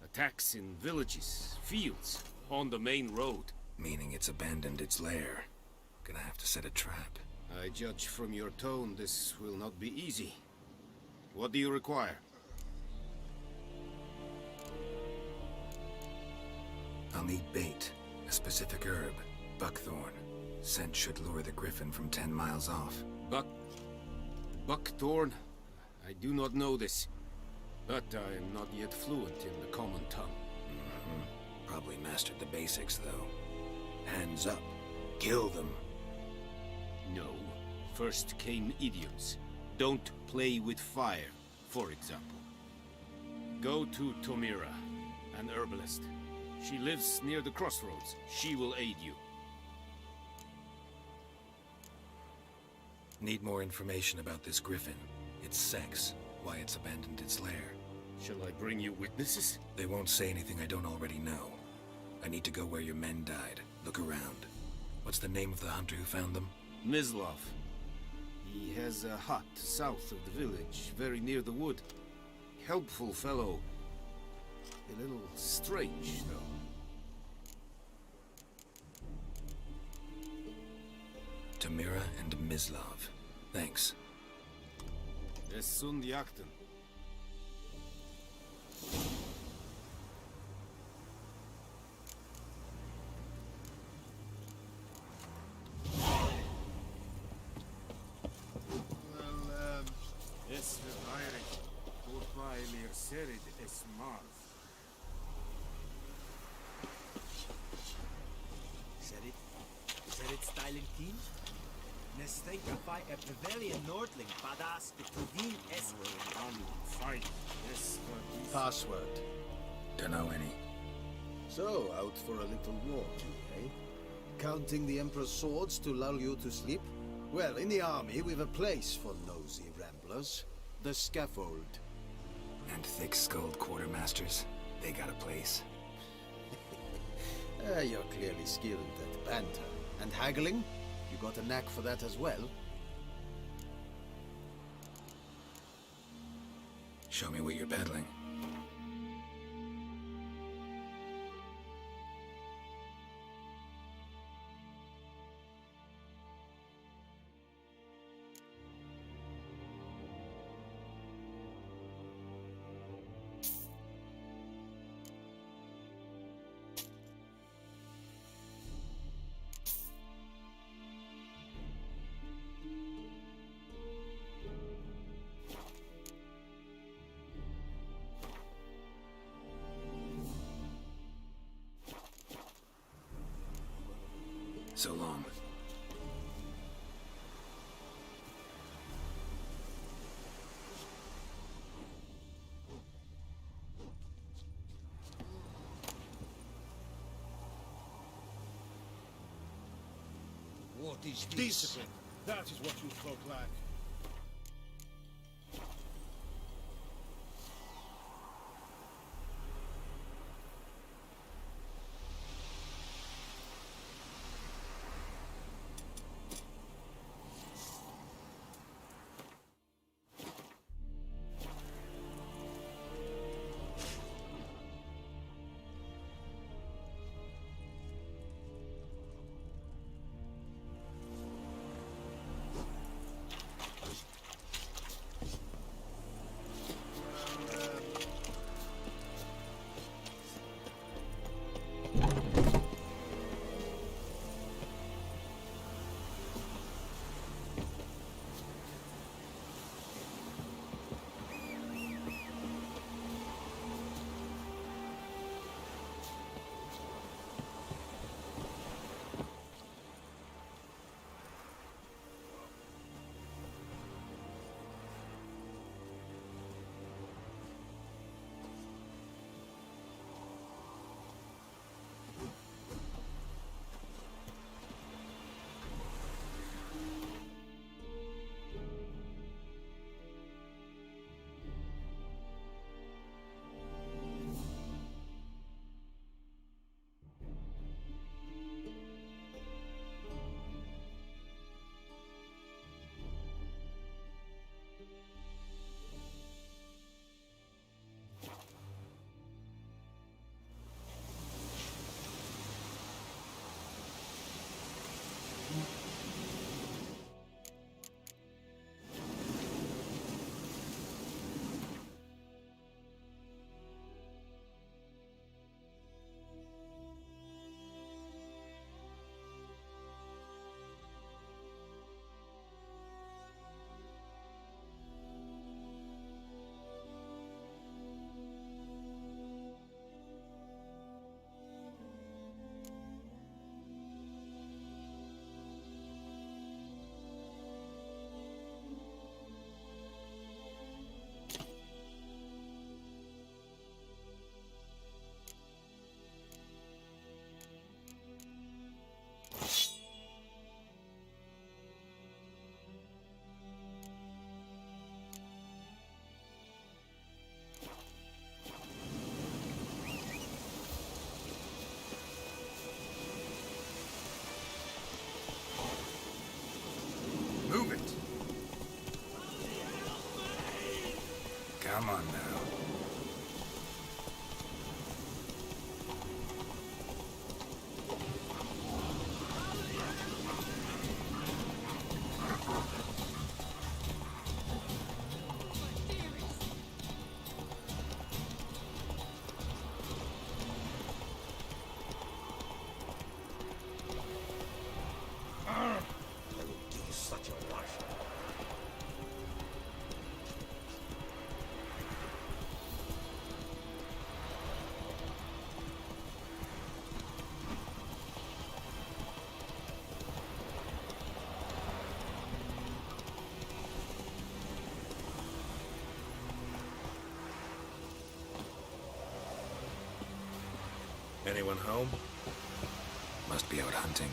Attacks in villages, fields, on the main road. Meaning it's abandoned its lair. Gonna have to set a trap. I judge from your tone this will not be easy. What do you require? I'll need bait. A specific herb. Buckthorn. Scent should lure the griffin from 10 miles off. Buckthorn? I do not know this. But I am not yet fluent in the common tongue. Probably mastered the basics, though. Hands up. Kill them. No. First came idioms. Don't play with fire, for example. Go to Tomira, an herbalist. She lives near the crossroads. She will aid you. Need more information about this griffin. Its sex, why it's abandoned its lair. Shall I bring you witnesses? They won't say anything I don't already know. I need to go where your men died. Look around. What's the name of the hunter who found them? Mislav. He has a hut south of the village, very near the wood. helpful fellow. A little strange, though. Tamira and Mislav. Thanks. Es sind Jagden. Es verweirig. Wobei mir serid es marv. Serid styling team? Nestenka fight a Pavilion Nordling, badass the Tuvin es. Fight. Yes, Password. Dunno any. So, out for a little walk, eh? Counting the Emperor's swords to lull you to sleep? Well, in the army, we've a place for nosy ramblers. The scaffold. And thick-skulled quartermasters. They got a place. You're clearly skilled at banter. And haggling? You got a knack for that as well? Show me what you're peddling. So long. What is this? Discipline. That is what you folk lack. Come on now. Anyone home? Must be out hunting.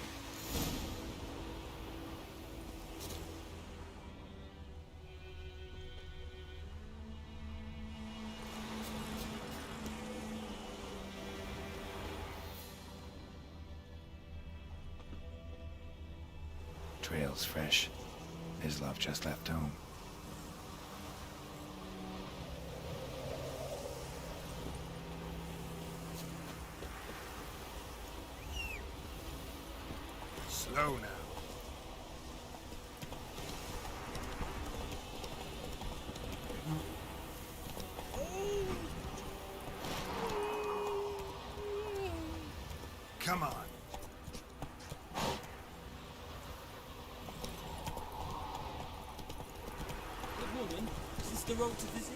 Trail's fresh. His love just left home. Slow now. Come on. Good morning. Is this the road to the zoo?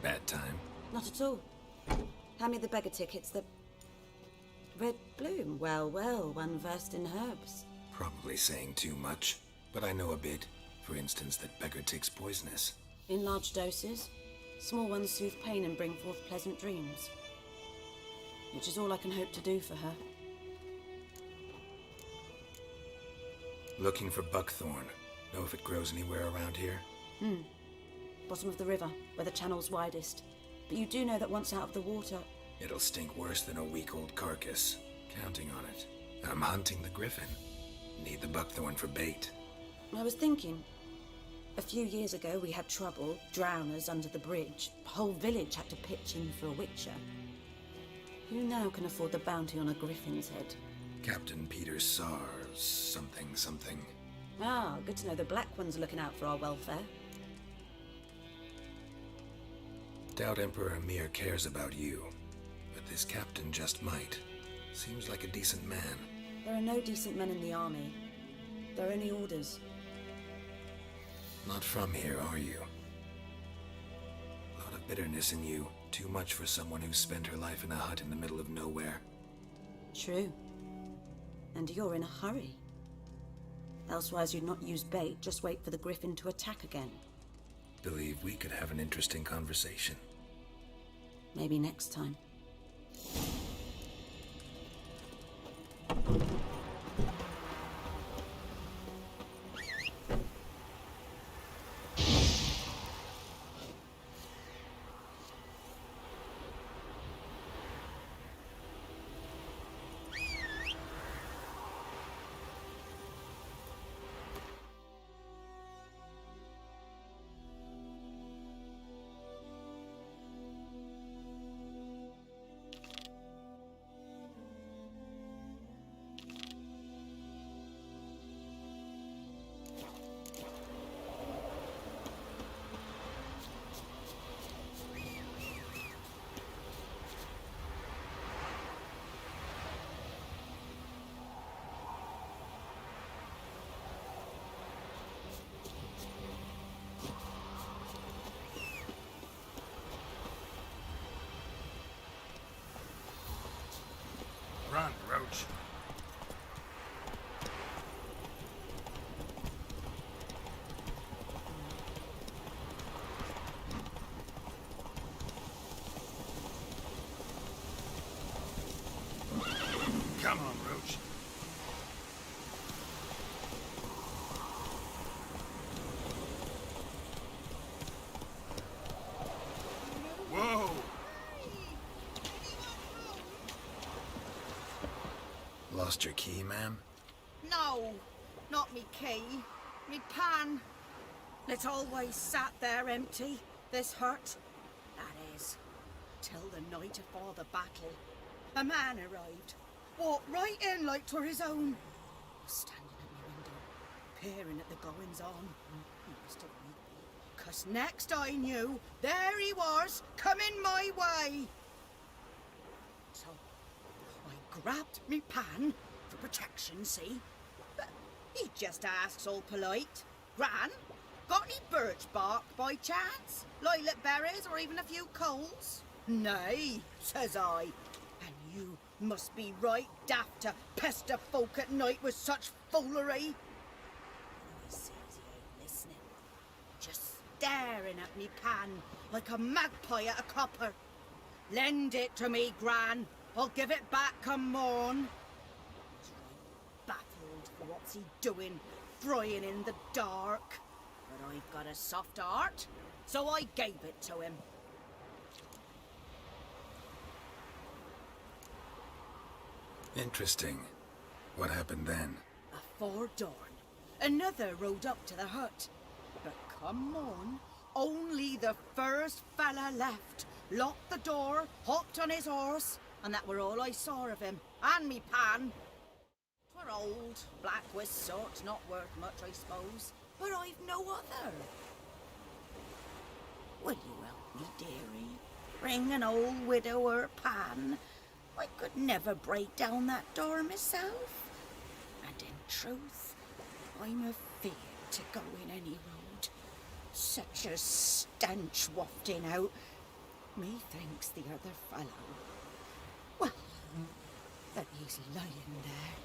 Bad time. Not at all. Hand me the beggar tickets. The red bloom. Well, well, one versed in herbs. Probably saying too much, but I know a bit. For instance, that beggar tick's poisonous. In large doses. Small ones soothe pain and bring forth pleasant dreams. Which is all I can hope to do for her. Looking for buckthorn. Know if it grows anywhere around here? Bottom of the river, where the channel's widest. But you do know that once out of the water... It'll stink worse than a week-old carcass. Counting on it. I'm hunting the griffin. Need the buckthorn for bait. I was thinking... A few years ago we had trouble, drowners under the bridge. The whole village had to pitch in for a witcher. Who now can afford the bounty on a griffin's head? Captain Peter Sars, something. Ah, good to know the Black One's looking out for our welfare. Doubt Emperor Emir cares about you, but this captain just might. Seems like a decent man. There are no decent men in the army. There are only orders. Not from here, are you? A lot of bitterness in you. Too much for someone who spent her life in a hut in the middle of nowhere. True. And you're in a hurry. Elsewise you'd not use bait, just wait for the griffin to attack again. Believe we could have an interesting conversation. Maybe next time. Run, Roach. Come on, Roach. Whoa! Lost your key, ma'am? No, not me key. Me pan. It always sat there empty, this hut. That is, till the night afore the battle. A man arrived, walked right in like 'twere his own. Was standing at my window, peering at the goings-on. He must have me, 'cause next I knew, there he was, coming my way. So I grabbed me pan for protection, see? But he just asks all polite, Gran, got any birch bark by chance? Lilac berries or even a few coals? Nay, says I. And you must be right daft to pester folk at night with such foolery. I sees he ain't listening, just staring at me pan like a magpie at a copper. Lend it to me, Gran. I'll give it back come morn. He's right baffled for what's he doing, frying in the dark. But I've got a soft heart, so I gave it to him. Interesting. What happened then? Afore dawn, another rode up to the hut. But come on, only the first fella left. Locked the door, hopped on his horse, and that were all I saw of him. And me pan. 'Twere old, black with sort, not worth much, I suppose. But I've no other. Will you help me, dearie? Bring an old widower pan. I could never break down that door myself. And in truth, I'm afeard to go in any road. Such a stench wafting out. Methinks the other fellow. Well, that he's lying there.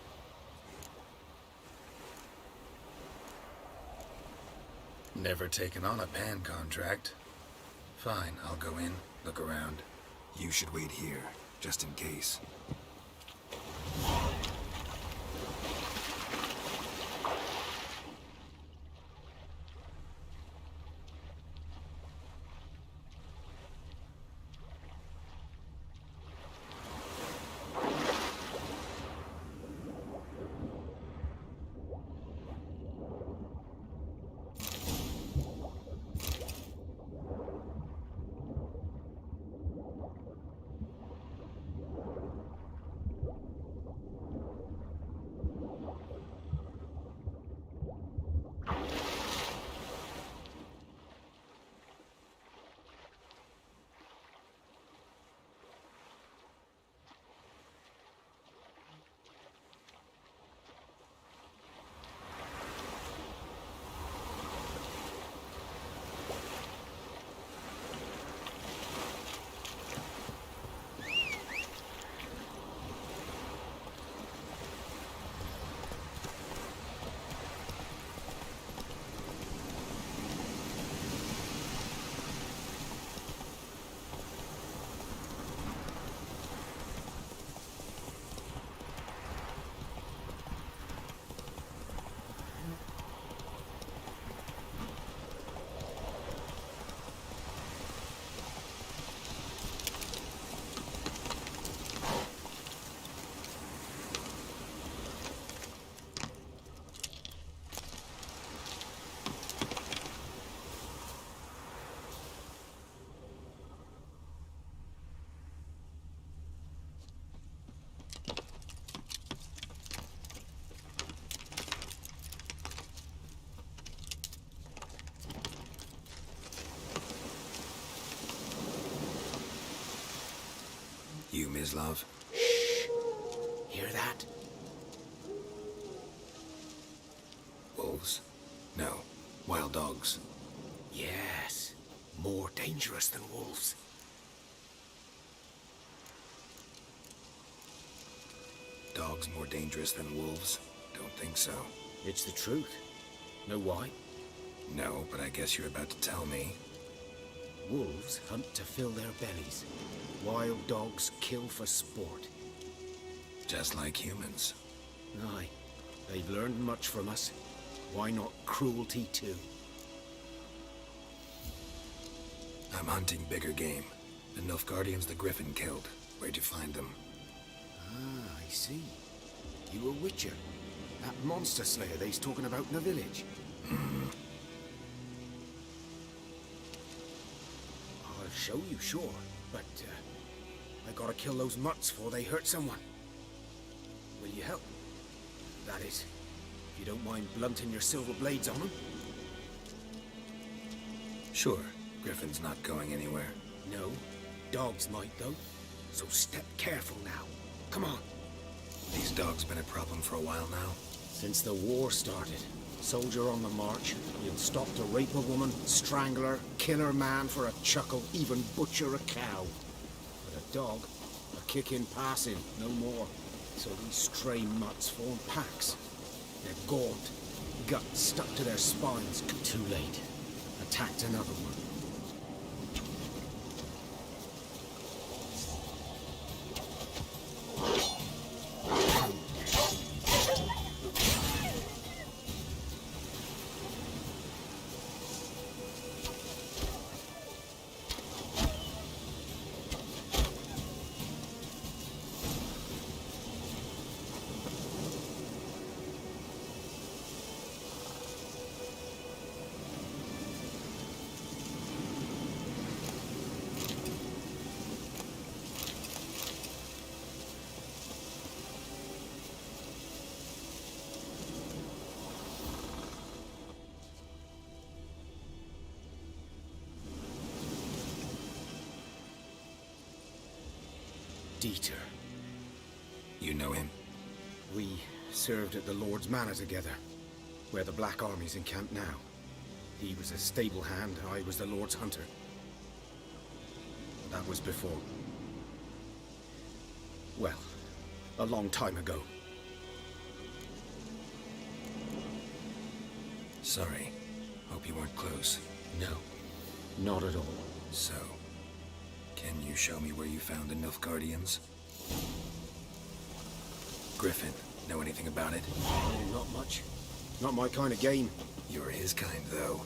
Never taken on a pan contract. Fine, I'll go in, look around. You should wait here, just in case. You, Mislav? Shh! Hear that? Wolves? No. Wild dogs. Yes. More dangerous than wolves. Dogs more dangerous than wolves? Don't think so. It's the truth. Know why? No, but I guess you're about to tell me. Wolves hunt to fill their bellies. Wild dogs kill for sport. Just like humans. Aye. They've learned much from us. Why not cruelty too? I'm hunting bigger game. The Nilfgaardians the Griffin killed. Where'd you find them? Ah, I see. You a witcher. That monster slayer they's talking about in the village. I'll show you, sure. But, I gotta kill those mutts before they hurt someone. Will you help? That is, if you don't mind blunting your silver blades on them. Sure. Griffin's not going anywhere. No. Dogs might, though. So step careful now. Come on. These dogs been a problem for a while now? Since the war started. Soldier on the march. He'll stop to rape a woman, strangle her, kill her man for a chuckle, even butcher a cow. But a dog, a kick in passing, no more. So these stray mutts form packs. They're gaunt, guts stuck to their spines. Too late. Attacked another one. Dieter. You know him? We served at the Lord's Manor together, where the Black Army's encamped now. He was a stable hand, I was the Lord's hunter. That was before. Well, a long time ago. Sorry. Hope you weren't close. No, not at all. So, can you show me where you found the Nilfgaardians? Griffin, know anything about it? Not much. Not my kind of game. You're his kind, though.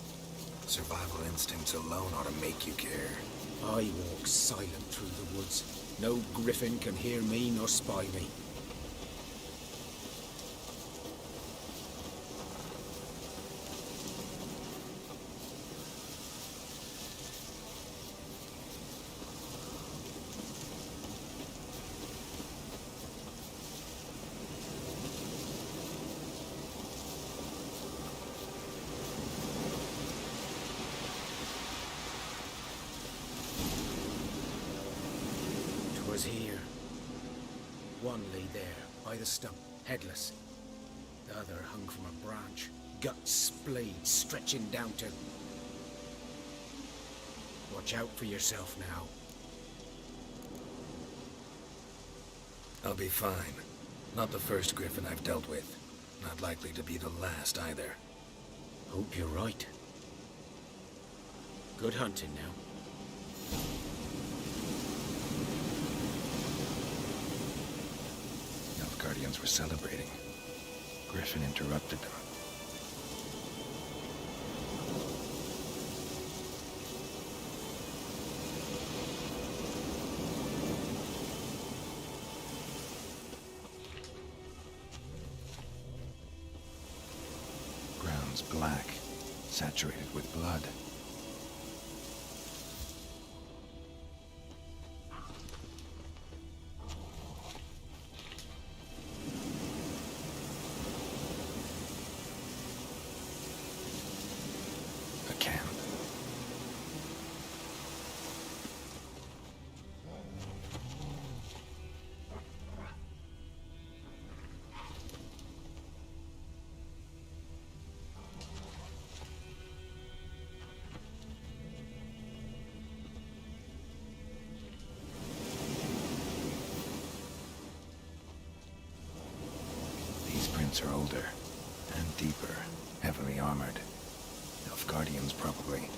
Survival instincts alone ought to make you care. I walk silent through the woods. No griffin can hear me nor spy me. Was here. One lay there, by the stump, headless. The other hung from a branch, guts splayed, stretching down to... Watch out for yourself now. I'll be fine. Not the first griffin I've dealt with. Not likely to be the last either. Hope you're right. Good hunting now. Guardians were celebrating. Griffin interrupted them. Ground's black, saturated with blood. Are older and deeper, heavily armored. Nilfgaardians, probably.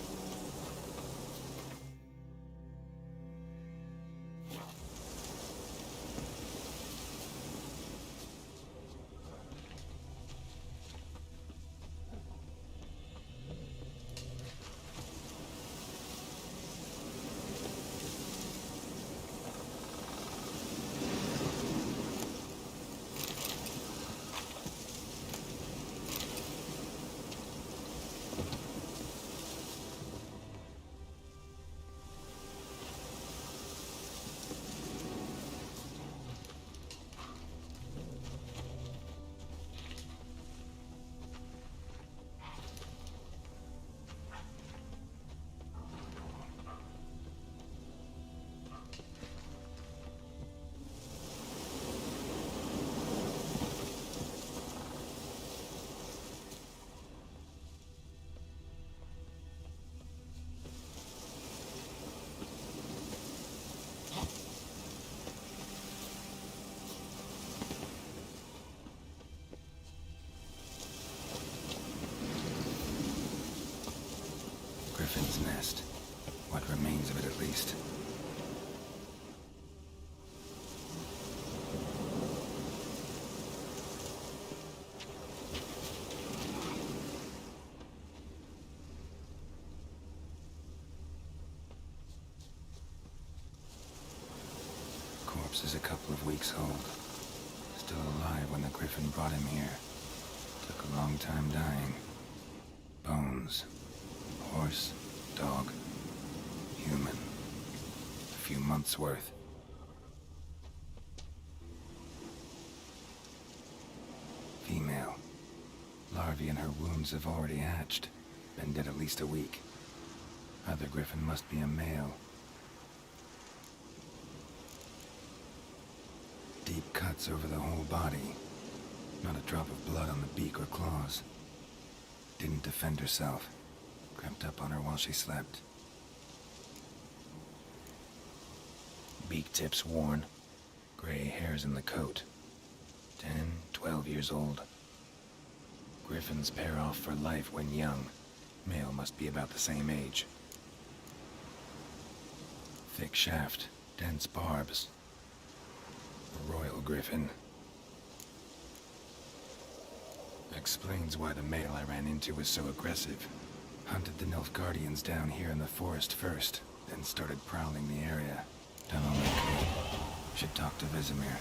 What remains of it, at least. Corpse is a couple of weeks old. Still alive when the Griffin brought him here. Took a long time dying. Bones. Horse. Dog. Human. A few months' worth. Female. Larvae in her wounds have already hatched. Been dead at least a week. Other Griffin must be a male. Deep cuts over the whole body. Not a drop of blood on the beak or claws. Didn't defend herself. Crept up on her while she slept. Beak tips worn. Gray hairs in the coat. 10, 12 years old. Griffins pair off for life when young. Male must be about the same age. Thick shaft, dense barbs. A royal griffin. Explains why the male I ran into was so aggressive. Hunted the Nilfgaardians down here in the forest first, then started prowling the area. Done all I could. Should talk to Vesemir.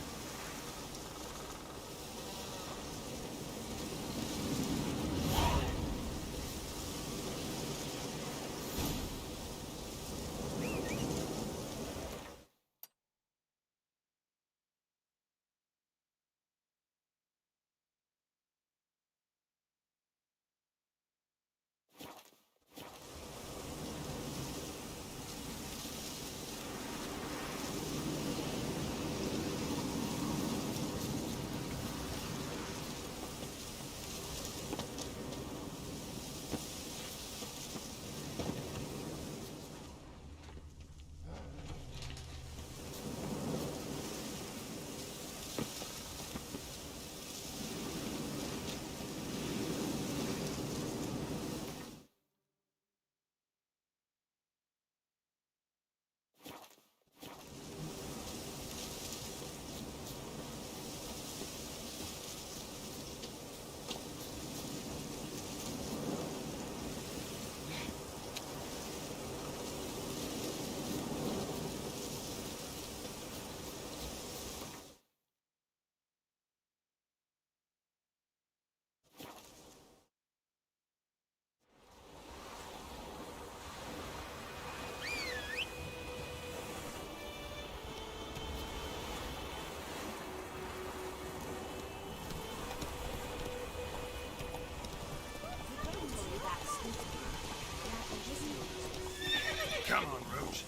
Come on, Roach.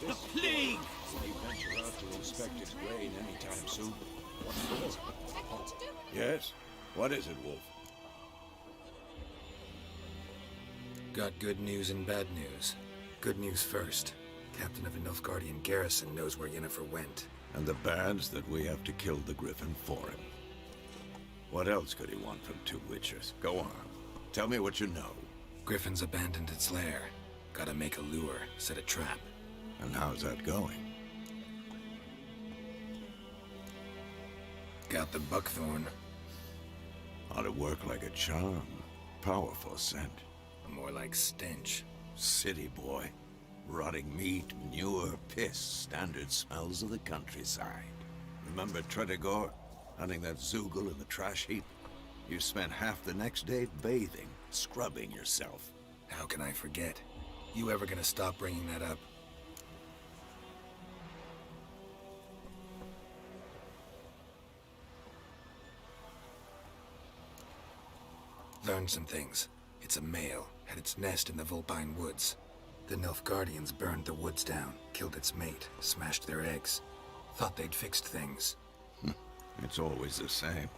The plague! Will you venture out to inspect its grain anytime soon? Yes? What is it, Wolf? Got good news and bad news. Good news first. Captain of the Nilfgaardian garrison knows where Yennefer went. And the bad's that we have to kill the Griffin for him. What else could he want from two Witchers? Go on. Tell me what you know. Griffin's abandoned its lair. Gotta make a lure, set a trap. And how's that going? Got the buckthorn. Ought to work like a charm. Powerful scent. More like stench. City boy. Rotting meat, manure, piss. Standard smells of the countryside. Remember Tredegor? Hunting that Zoogle in the trash heap? You spent half the next day bathing, scrubbing yourself. How can I forget? You ever gonna stop bringing that up? Learned some things. It's a male, had its nest in the Vulpine Woods. The Nilfgaardians burned the woods down, killed its mate, smashed their eggs. Thought they'd fixed things. It's always the same.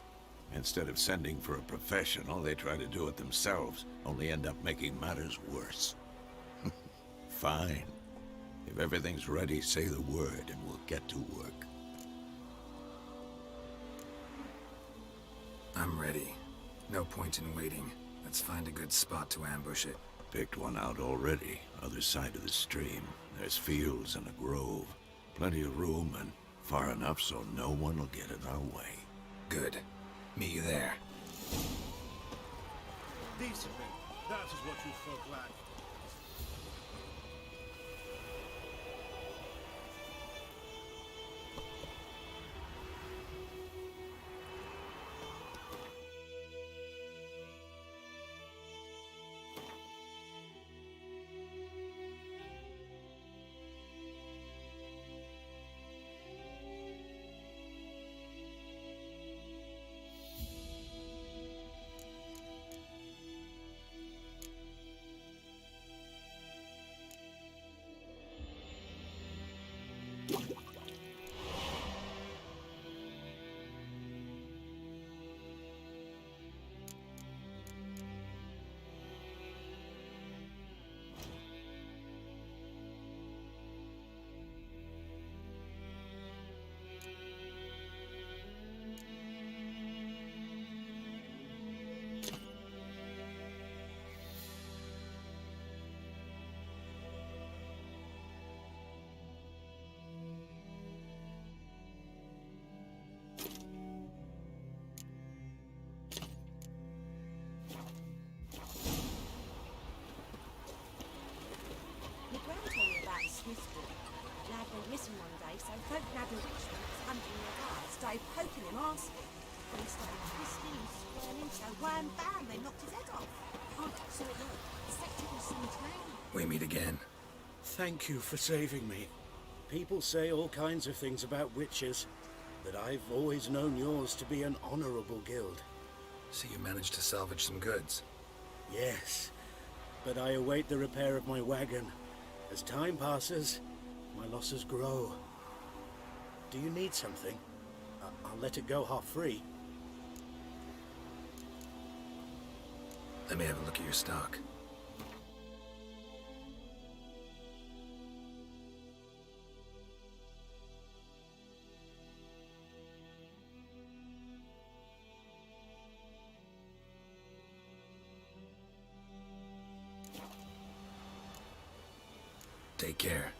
Instead of sending for a professional, they try to do it themselves, only end up making matters worse. Fine. If everything's ready, say the word and we'll get to work. I'm ready. No point in waiting. Let's find a good spot to ambush it. Picked one out already, other side of the stream. There's fields and a grove. Plenty of room and far enough so no one will get in our way. Good. Meet you there. Decently. That is what you folk lack. My gran told me about a Smith's boy. Lad went missing one day, so folk nabbed a witch that was hunting nearby. Started poking him, asking. And he started twisting and squirming, so wham bam, they knocked his head off. Oh, so it looked. Sected was some town. We meet again. Thank you for saving me. People say all kinds of things about witches, but I've always known yours to be an honorable guild. So you managed to salvage some goods? Yes, but I await the repair of my wagon. As time passes, my losses grow. Do you need something? I'll let it go half-free. Let me have a look at your stock. Take care.